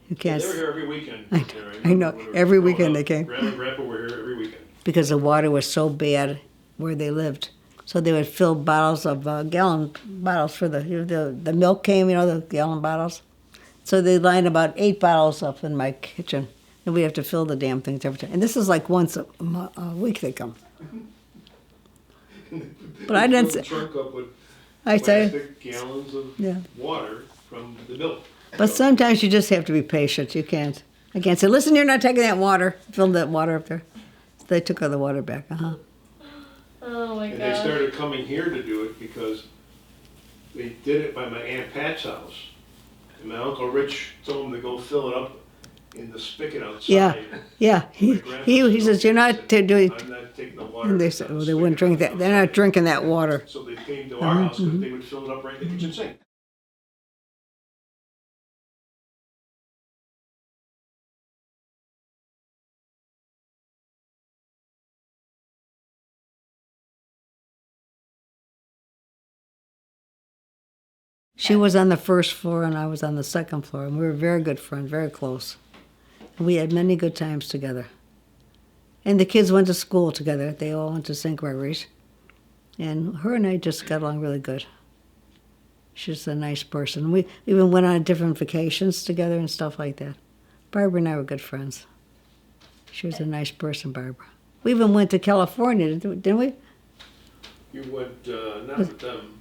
You Yeah, can't. they were here every weekend. I Yeah, know. when we were Every growing weekend up, they came. Grandma and Grandpa were here every weekend. Because the water was so bad where they lived. So they would fill bottles of gallon bottles for the milk came, the gallon bottles. So they lined about 8 bottles up in my kitchen, and we have to fill the damn things every time. And this is like once a week they come. But I didn't Fill the say. trunk up with I say, plastic gallons of yeah. water from the milk. But sometimes you just have to be patient. You can't. I can't say, listen, you're not taking that water. Fill that water up there. They took all the water back. Oh my And god. they started coming here to do it because they did it by my Aunt Pat's house. And my Uncle Rich told them to go fill it up in the spigot outside. Yeah. He says, you're not doing. I'm not taking the water. And they down said, the well, they wouldn't drink spigot that. They're not outside. drinking that water. So they came to our house because they would fill it up right in the kitchen sink. She was on the first floor and I was on the second floor, and we were very good friends, very close. And we had many good times together. And the kids went to school together. They all went to St. Gregory's. And her and I just got along really good. She's a nice person. We even went on different vacations together and stuff like that. Barbara and I were good friends. She was a nice person, Barbara. We even went to California, didn't we? You went, not with them,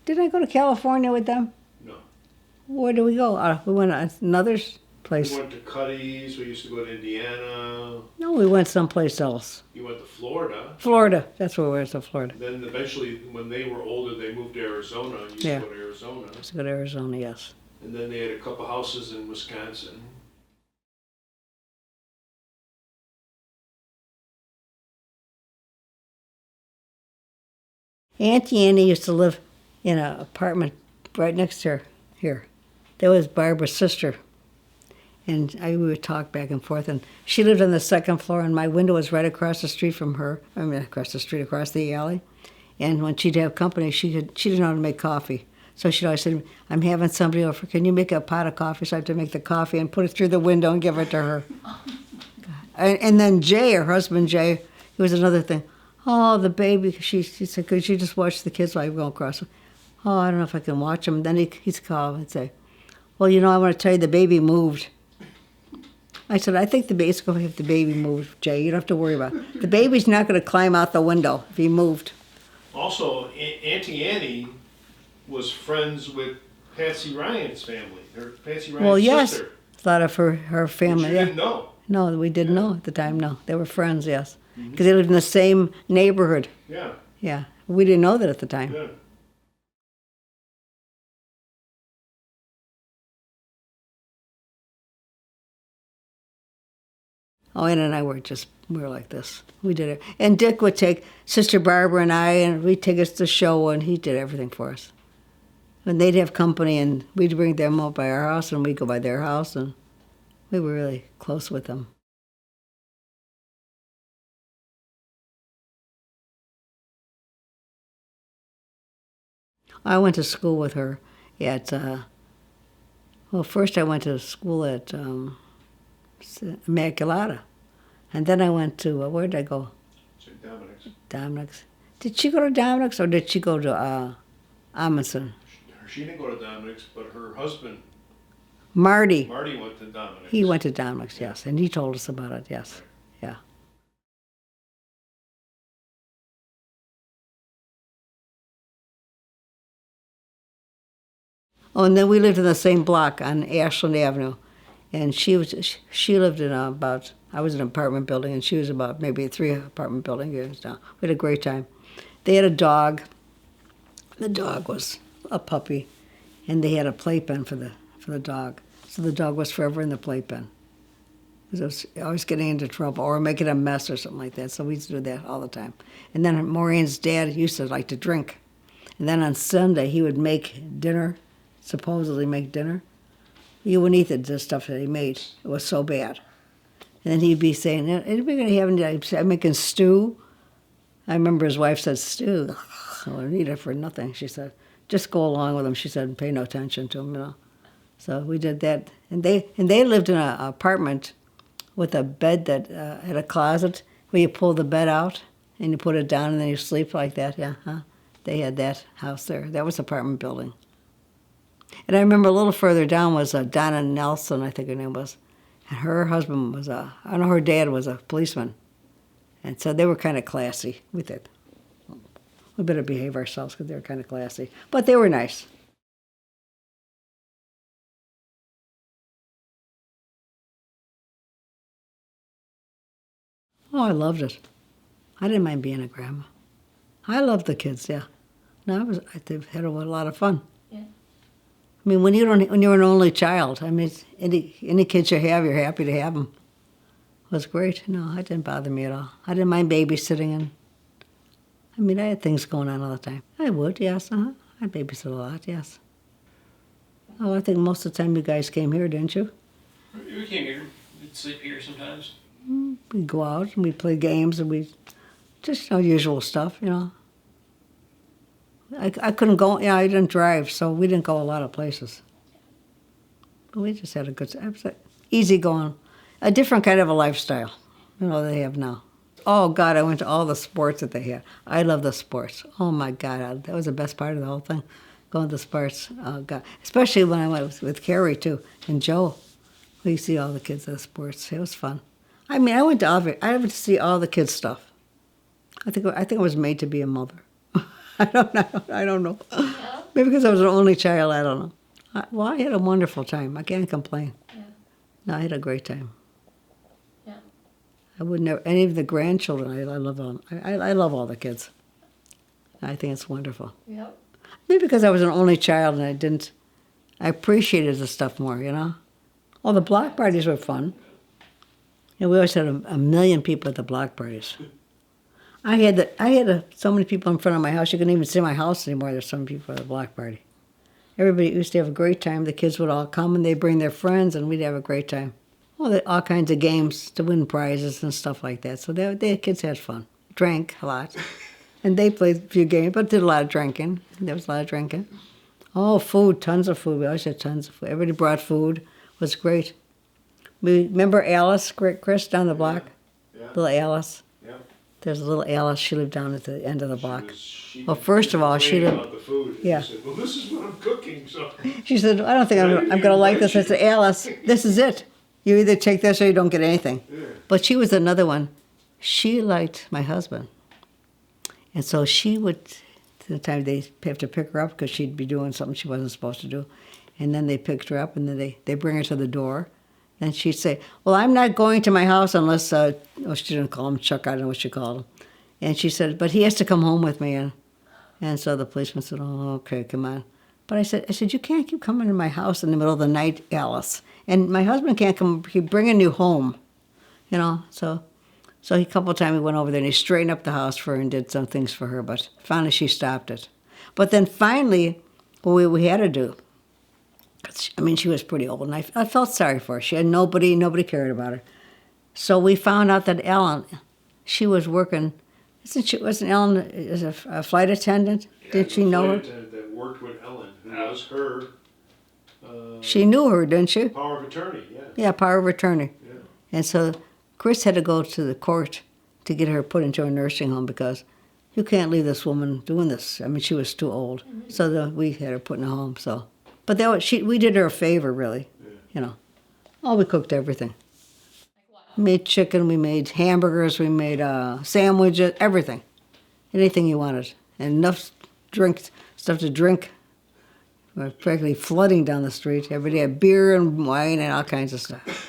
Didn't I go to California with them? no. Where did we go? We went to another place. We went to Cuddy's, we used to go to Indiana, No, we went someplace else. you went to Florida. Florida. That's where we went, to Florida. Then eventually, when they were older, they moved to Arizona, and used Yeah. to go to Arizona. Let's go to Arizona, yes. And then they had a couple houses in Wisconsin. Auntie Annie used to live in an apartment right next to her here. That was Barbara's sister. And we would talk back and forth. And she lived on the second floor, and my window was right across the street from her. I mean, across the street, across the alley. And when she'd have company, she didn't know how to make coffee. So she'd always say, I'm having somebody over. Can you make a pot of coffee? So I have to make the coffee and put it through the window and give it to her. And then Jay, her husband Jay, he was another thing. Oh, the baby, she said, could you just watch the kids while you go across? Oh, I don't know if I can watch them. Then he'd call and say, well, I want to tell you the baby moved. I said, I think the baby's going to have the baby moved, Jay. You don't have to worry about it. The baby's not going to climb out the window if he moved. Also, Auntie Annie was friends with Patsy Ryan's family, or Patsy Ryan's Well, yes, sister. a lot of her Which family. you Yeah. didn't know. No, we didn't know at the time, no. They were friends, yes. Because they lived in the same neighborhood. Yeah, Yeah, we didn't know that at the time. yeah. Oh, Ann and I we were like this. We did it. And Dick would take Sister Barbara and I, and we'd take us to the show, and he did everything for us. And they'd have company, and we'd bring them up by our house, and we'd go by their house, and we were really close with them. I went to school with her at, well, first I went to school at Immaculata. And then I went to, where did I go? St. Dominic's. Dominic's. Did she go to Dominic's or did she go to Amundsen? She didn't go to Dominic's, but her husband, Marty. Marty, went to Dominic's. He went to Dominic's, yes. And he told us about it, yes. Yeah. Oh, and then we lived in the same block on Ashland Avenue. And she lived in about, I was in an apartment building, and she was about maybe 3 apartment building units down. We had a great time. They had a dog. The dog was a puppy, and they had a playpen for the dog. So the dog was forever in the playpen. Because it was always getting into trouble or making a mess or something like that. So we used to do that all the time. And then Maureen's dad used to like to drink. And then on Sunday, he would make dinner, supposedly make dinner. You wouldn't eat the stuff that he made. It was so bad. And then he'd be saying, anybody going to have any, I'm making stew. I remember his wife said, stew. I don't eat it for nothing. She said, just go along with him. She said, pay no attention to him, you know. So we did that. And they lived in an apartment with a bed that had a closet where you pull the bed out and you put it down and then you sleep like that. Yeah, huh? They had that house there. That was an apartment building. And I remember a little further down was Donna Nelson, I think her name was. And her husband was I know her dad was a policeman. And so they were kind of classy. We did. We better behave ourselves because they were kind of classy. But they were nice. Oh, I loved it. I didn't mind being a grandma. I loved the kids, yeah. No, I had a lot of fun. Yeah. I mean, when you're an only child, I mean, any kids you have, you're happy to have them. It was great. No, it didn't bother me at all. I didn't mind babysitting, and I mean, I had things going on all the time. I would, yes, I'd babysit a lot, yes. Oh, I think most of the time you guys came here, didn't you? We came here. We'd sleep here sometimes. We'd go out and we'd play games and we just usual stuff, you know. I couldn't go, I didn't drive, so we didn't go a lot of places. But we just had a good, easy going, a different kind of a lifestyle, you know, they have now. Oh, God, I went to all the sports that they had. I love the sports. Oh, my God, that was the best part of the whole thing, going to sports. Oh, God. Especially when I went with Carrie, too, and Joe. We see all the kids at the sports. It was fun. I mean, I went to see all the kids' stuff. I think I was made to be a mother. I don't know. Yeah. Maybe because I was an only child, I don't know. Well, I had a wonderful time. I can't complain. Yeah. No, I had a great time. Yeah. I would never, any of the grandchildren, I love them. I love all the kids. I think it's wonderful. Yep. Maybe because I was an only child and I appreciated the stuff more, you know? Oh, the block parties were fun. And we always had a million people at the block parties. I had so many people in front of my house, you couldn't even see my house anymore. There's so many people at the block party. Everybody used to have a great time. The kids would all come and they'd bring their friends and we'd have a great time. Well, they all kinds of games to win prizes and stuff like that. So the kids had fun. Drank a lot. And they played a few games, but did a lot of drinking. There was a lot of drinking. Oh, food, tons of food. We always had tons of food. Everybody brought food. It was great. Remember Alice, Chris, down the block? Yeah. Little Alice. Yeah. There's a little Alice. She lived down at the end of the block. She Well, first of all, she complained didn't. about the food. Yeah. She said, well, this is what I'm cooking, so. She said, I don't think I'm going to like this. I said, Alice, this is it. You either take this or you don't get anything. Yeah. But she was another one. She liked my husband. And so she would, the time they have to pick her up because she'd be doing something she wasn't supposed to do. And then they picked her up and then they bring her to the door. And she'd say, well, I'm not going to my house unless, she didn't call him Chuck, I don't know what she called him. And she said, but he has to come home with me. And so the policeman said, oh, okay, come on. But I said, you can't keep coming to my house in the middle of the night, Alice. And my husband can't come, he's bringing you home, you know. So a couple of times we went over there and he straightened up the house for her and did some things for her. But finally she stopped it. But then finally, what we had to do, I mean, she was pretty old, and I felt sorry for her. She had nobody cared about her. So we found out that Ellen, she was working, wasn't Ellen a flight attendant? Yeah, Did she know her? That worked with Ellen, who Oh. was her She knew her, didn't she? power of attorney. Yeah. Yeah, power of attorney. Yeah. And so Chris had to go to the court to get her put into a nursing home because you can't leave this woman doing this. I mean, she was too old. So we had her put in a home. So, but we did her a favor, really. Yeah. You know. Oh, we cooked everything. Like what? We made chicken, we made hamburgers, we made sandwiches, everything. Anything you wanted. And enough stuff to drink. We were practically flooding down the street. Everybody had beer and wine and all kinds of stuff.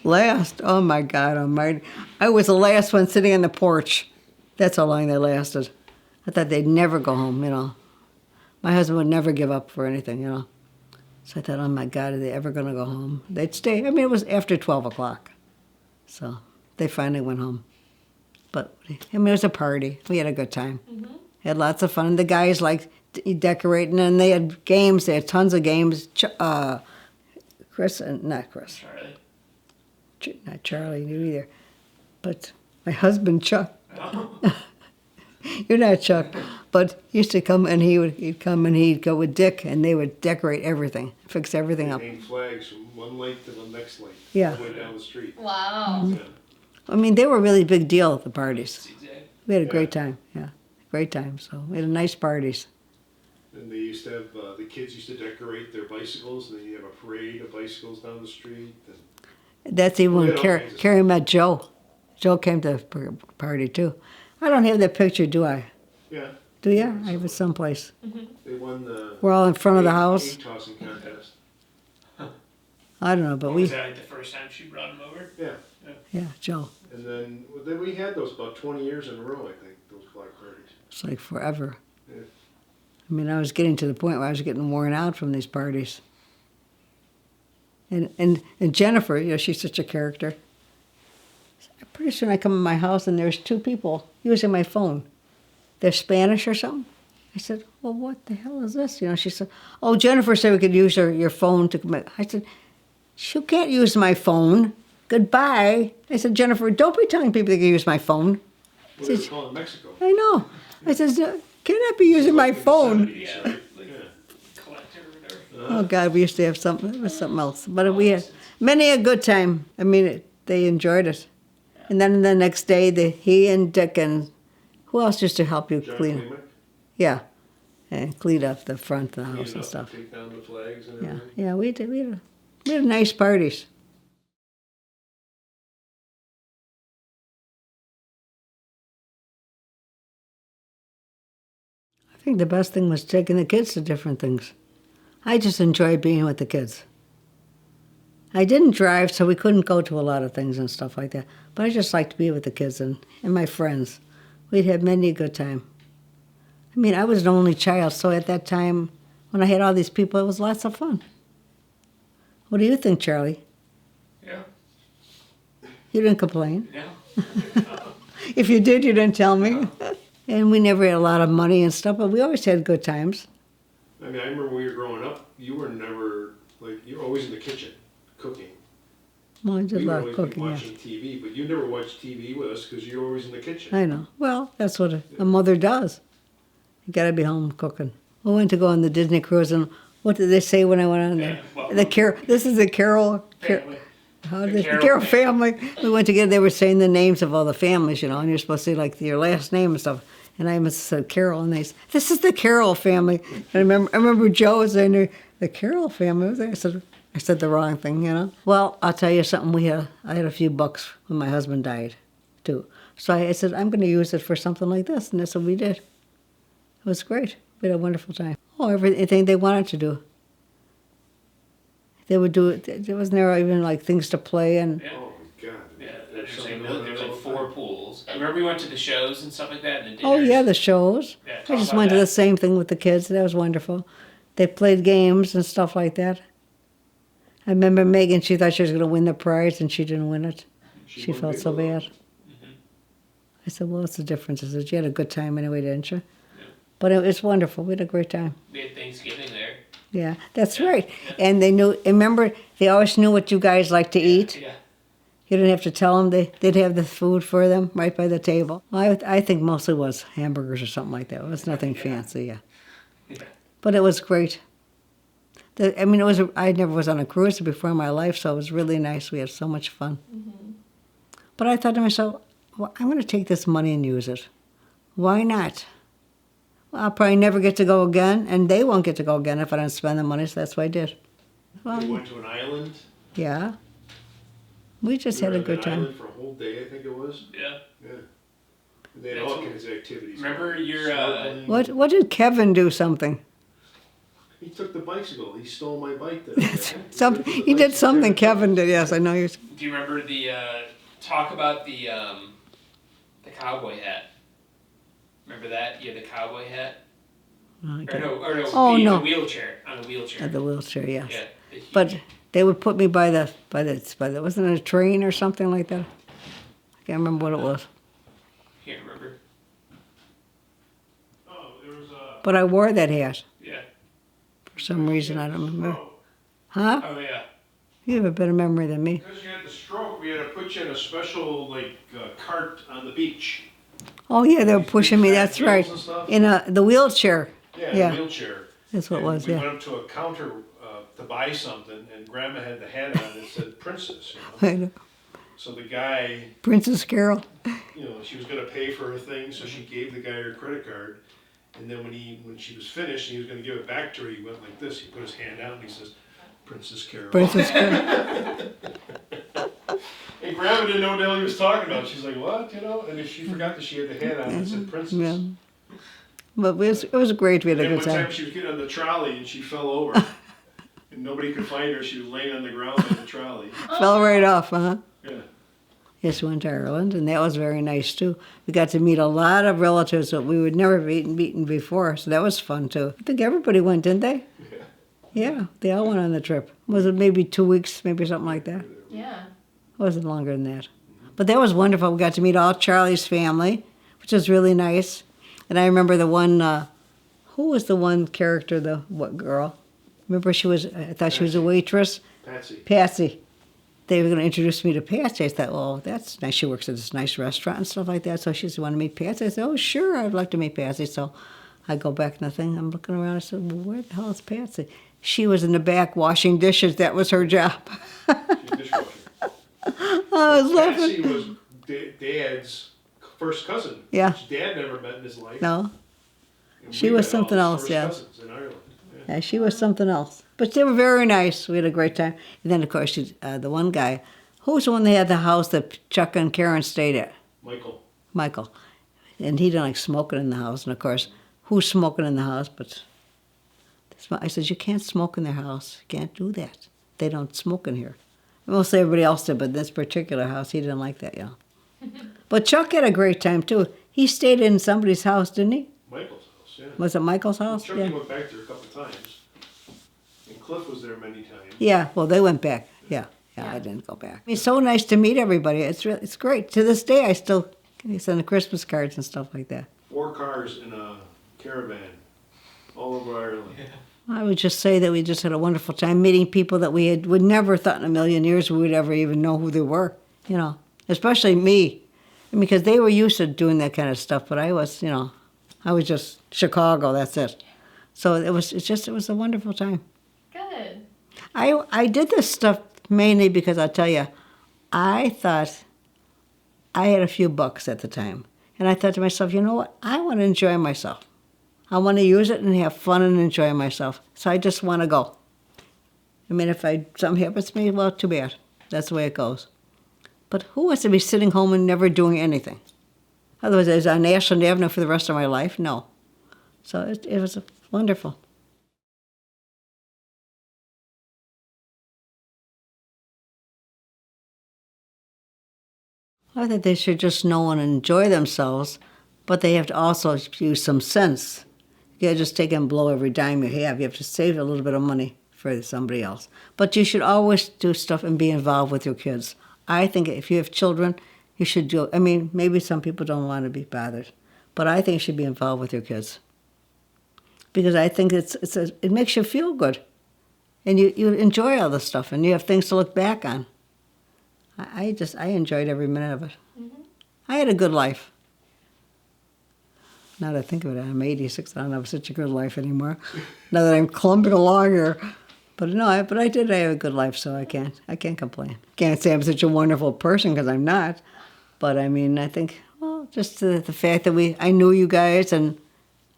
Last, oh my God almighty. I was the last one sitting on the porch. That's how long they lasted. I thought they'd never go home, you know. My husband would never give up for anything, you know. So I thought, oh my God, are they ever going to go home? They'd stay. I mean, it was after 12 o'clock. So they finally went home. But, I mean, it was a party. We had a good time. Had lots of fun. The guys liked decorating, and they had games. They had tons of games. Not Chris. Charlie. Not Charlie either. But my husband, Chuck. Oh. You're not Chuck. But he used to come, and he'd come, and he'd go with Dick, and they would decorate everything, fix everything up. Hang flags from one lake to the next lake. Yeah. All the way down the street. Wow. Yeah. I mean, they were a really big deal at the parties. Exactly. We had a great time, yeah. Great time. So we had nice parties. And they used to have, the kids used to decorate their bicycles, and then you have a parade of bicycles down the street. And That's even when We had all kinds of Carrie met Joe. Joe came to the party too. I don't have that picture, do I? yeah, Do you? I have it someplace. they won the We're all in front of the house. egg tossing contest. I don't know, but Was we, that like the first time she brought him over? Yeah. yeah, Joe. And then we had those about 20 years in a row, I think, those flag parties. It's like forever. Yeah. I mean, I was getting to the point where I was getting worn out from these parties. And Jennifer, you know, she's such a character. Pretty soon I come in my house and there's two people using my phone. They're Spanish or something. I said, well, what the hell is this? You know, she said, oh, Jennifer said we could use your phone to come. I said, you can't use my phone. Goodbye. I said, Jennifer, don't be telling people they can use my phone. What do they call it in Mexico? I know. I said, cannot be using my phone. Yeah. Right? Like Yeah. collector or whatever. Oh, God, we used to have something. It was something else. But we had many a good time. I mean, they enjoyed it. And then the next day, he and Dick and who else used to help you John clean? Klimek, Yeah, and clean up the front of the clean house it and up stuff. Take down the flags and Yeah, everything. yeah, we did. We had nice parties. I think the best thing was taking the kids to different things. I just enjoyed being with the kids. I didn't drive, so we couldn't go to a lot of things and stuff like that. But I just liked to be with the kids and my friends. We'd had many a good time. I mean, I was an only child, so at that time, when I had all these people, it was lots of fun. What do you think, Charlie? Yeah. You didn't complain. Yeah. If you did, you didn't tell me. And we never had a lot of money and stuff, but we always had good times. I mean, I remember when you were growing up, you were never, like, you were always in the kitchen, cooking. Well, I did We a would lot of always be cooking, yeah. watching TV, but you never watched TV with us because you were always in the kitchen. I know. Well, that's what a mother does. You gotta be home cooking. We went to go on the Disney cruise, and what did they say when I went on there? Yeah, well, This is the Carole. Family. How The did Carole Carole family? We went together. They were saying the names of all the families, you know, and you're supposed to say like your last name and stuff. And I must have said Carole, and they said, "This is the Carole family." And I remember Joe was saying the Carole family. I said the wrong thing, you know. Well, I'll tell you something. I had a few bucks when my husband died, too. So I said I'm going to use it for something like this, and that's what we did. It was great. We had a wonderful time. Oh, everything they wanted to do. They would do it. There was never even like things to play and. Yeah. Oh, my God. Yeah, There's there's something like, going there's on like all the 4 time. pools. Remember we went to the shows and stuff like that and the Oh dinners? yeah, the shows. Yeah, I talk just about went to that. the same thing with the kids. That was wonderful. They played games and stuff like that. I remember Megan. She thought she was going to win the prize, and she didn't win it. She won felt big so old. bad. Mm-hmm. I said, "Well, what's the difference?" I said, "You had a good time anyway, didn't you?" Yeah. But it was wonderful. We had a great time. We had Thanksgiving there. Yeah, that's Yeah, right. yeah. And they knew. Remember, they always knew what you guys like to eat. Yeah. You didn't have to tell them. They'd have the food for them right by the table. Well, I think mostly was hamburgers or something like that. It was nothing fancy. Yeah. But it was great. I never was on a cruise before in my life, so it was really nice. We had so much fun. But I thought to myself, well, I'm going to take this money and use it. Why not? Well, I'll probably never get to go again, and they won't get to go again if I don't spend the money, so that's what I did. We Well, went to an island. yeah. We just We had were a on good an time. island for a whole day, I think it was. Yeah. Yeah. And they had all kinds of activities. Remember your, Snorkeling. What did Kevin do something? He took the bicycle. He stole my bike that day. He did something, Kevin did, yes, I know you. Do you remember the talk about the cowboy hat? Remember that? You had the cowboy hat? Or no, Oh, no. the wheelchair, on a wheelchair. The wheelchair, yes. Yeah. the huge- But they would put me by the wasn't it a train or something like that? I can't remember what it was. Can't remember. Oh, there was a. But I wore that hat Yeah. for some reason, I don't remember. Huh? Oh yeah. You have a better memory than me. Because you had the stroke, we had to put you in a special cart on the beach. Oh, yeah, they were pushing me, that's Wheels right. and stuff. In the wheelchair. Yeah, Yeah. in a wheelchair. That's what it And was, we yeah. went up to a counter to buy something, and Grandma had the hat on that said Princess. You know? I know. So the guy, Princess Carol. she was going to pay for her thing, so she gave the guy her credit card. And then when she was finished, and he was going to give it back to her, he went like this. He put his hand out and he says, Princess Carol. Princess Carol. And Grandma didn't know what the hell he was talking about. She's like, what? And then she forgot that she had the hat on that said Princess. Yeah. But it was great, we had a And good one time time. she was getting on the trolley and she fell over. And nobody could find her. She was laying on the ground in the trolley. Fell right off, huh? Yeah. Yes, we went to Ireland, and that was very nice, too. We got to meet a lot of relatives that we would never have meeten before, so that was fun, too. I think everybody went, didn't they? Yeah. Yeah, they all went on the trip. Was it maybe 2 weeks, maybe something like that? Yeah. It wasn't longer than that. But that was wonderful. We got to meet all Charlie's family, which was really nice. And I remember the one, who was the one character, what girl? Remember I thought she was a waitress? Patsy. Patsy. They were going to introduce me to Patsy. I thought, well, that's nice. She works at this nice restaurant and stuff like that. So she said, want to meet Patsy? I said, oh, sure, I'd like to meet Patsy. So I go back in the thing. I'm looking around. I said, well, where the hell is Patsy? She was in the back washing dishes. That was her job. She's a dishwasher. I was Patsy laughing. was Dad's first cousin. Yeah. Which Dad never met in his life. No, And she we was met all something his else, first yeah. cousins in Ireland. Yeah. yeah, she was something else. But they were very nice. We had a great time. And then, of course, the one guy, who was the one that had the house that Chuck and Karen stayed at? Michael. Michael. And he didn't like smoking in the house. And, of course, who's smoking in the house? But I said, you can't smoke in their house. You can't do that. They don't smoke in here. Mostly everybody else did, but this particular house, he didn't like that, But Chuck had a great time, too. He stayed in somebody's house, didn't he? Michael's house, yeah. Was it Michael's house? Chucky Yeah. went back there a couple times. And Cliff was there many times. Yeah, well, they went back. Yeah, Yeah. I didn't go back. It's so nice to meet everybody. It's great. To this day, I still send the Christmas cards and stuff like that. 4 cars in a caravan all over Ireland. I would just say that we just had a wonderful time meeting people that we would never thought in a million years we would ever even know who they were, especially me. Because they were used to doing that kind of stuff, but I was just Chicago, that's it. So it was a wonderful time. Good. I did this stuff mainly because I'll tell you, I thought I had a few bucks at the time. And I thought to myself, you know what? I want to enjoy myself. I want to use it and have fun and enjoy myself. So I just want to go. I mean, if something happens to me, well, too bad. That's the way it goes. But who wants to be sitting home and never doing anything? Otherwise, I was on Ashland Avenue for the rest of my life? No. So it was wonderful. I think they should just know and enjoy themselves, but they have to also use some sense. You can't just take and blow every dime you have. You have to save a little bit of money for somebody else. But you should always do stuff and be involved with your kids. I think if you have children, you should do. I mean, maybe some people don't want to be bothered, but I think you should be involved with your kids because I think it makes you feel good, and you enjoy all this stuff, and you have things to look back on. I enjoyed every minute of it. I had a good life. Now that I think of it, I'm 86. I don't have such a good life anymore. Now that I'm clumping along here. But no, I did have a good life, so I can't complain. Can't say I'm such a wonderful person because I'm not. But I mean, I think, well, just the fact that I knew you guys and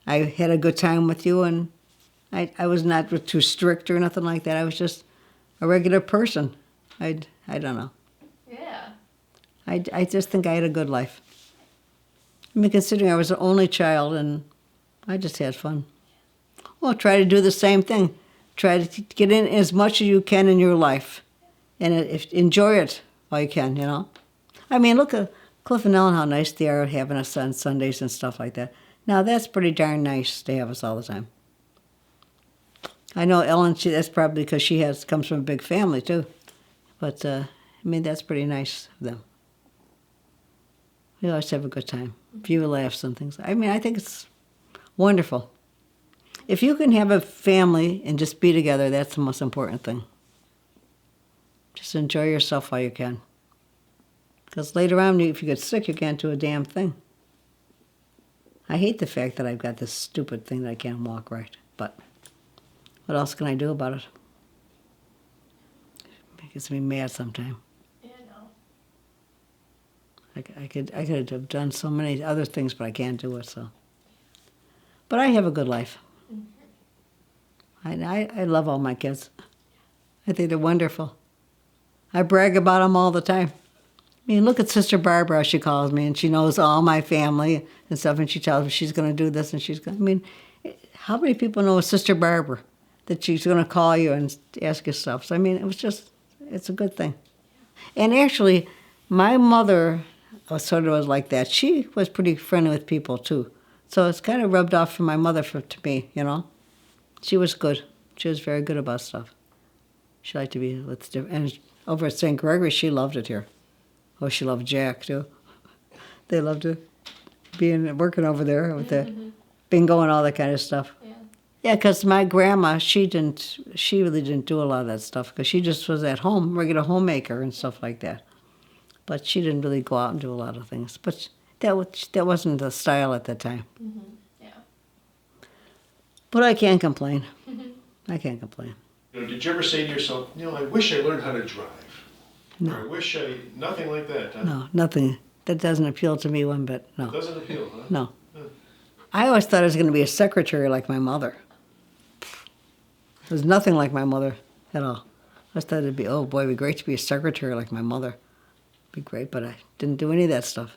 I had a good time with you, and I was not too strict or nothing like that. I was just a regular person. I don't know. Yeah. I just think I had a good life. I mean, considering I was the only child, and I just had fun. Well, try to do the same thing. Try to get in as much as you can in your life, and enjoy it while you can, you know. I mean, look at Cliff and Ellen, how nice they are having us on Sundays and stuff like that. Now, that's pretty darn nice to have us all the time. I know Ellen, that's probably because she comes from a big family, too. But, I mean, that's pretty nice of them. We always have a good time. A few laughs and things. I mean, I think it's wonderful. If you can have a family and just be together, that's the most important thing. Just enjoy yourself while you can. Because later on, if you get sick, you can't do a damn thing. I hate the fact that I've got this stupid thing that I can't walk right. But what else can I do about it? It gets me mad sometimes. Yeah, no. I could have done so many other things, but I can't do it, so. But I have a good life. I love all my kids. I think they're wonderful. I brag about them all the time. I mean, look at Sister Barbara, she calls me, and she knows all my family and stuff, and she tells me she's going to do this, and I mean, how many people know Sister Barbara, that she's going to call you and ask you stuff? So, I mean, it's a good thing. And actually, my mother was like that. She was pretty friendly with people, too. So it's kind of rubbed off from my mother to me, you know. She was good. She was very good about stuff. She liked to be with different. And over at St. Gregory, she loved it here. Oh, she loved Jack, too. They loved to working over there with the bingo and all that kind of stuff. Yeah. Yeah, because my grandma, she really didn't do a lot of that stuff because she just was at home, regular homemaker and stuff like that. But she didn't really go out and do a lot of things. But that wasn't the style at that time. Mm-hmm. Yeah. But I can't complain. I can't complain. You know, did you ever say to yourself, you know, I wish I learned how to drive? No. Or I wish nothing like that, huh? No, nothing. That doesn't appeal to me one bit, no. Doesn't appeal, huh? No. I always thought I was going to be a secretary like my mother. It was nothing like my mother at all. I just thought it'd be, oh boy, it'd be great to be a secretary like my mother. It'd be great, but I didn't do any of that stuff.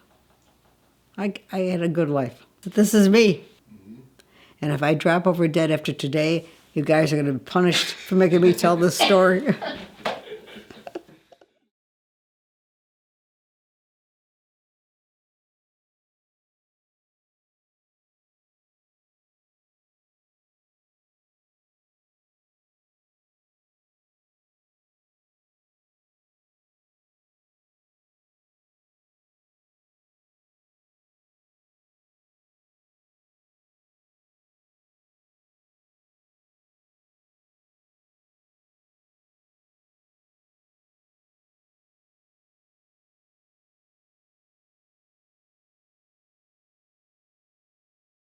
I had a good life. But this is me. And if I drop over dead after today, you guys are going to be punished for making me tell this story.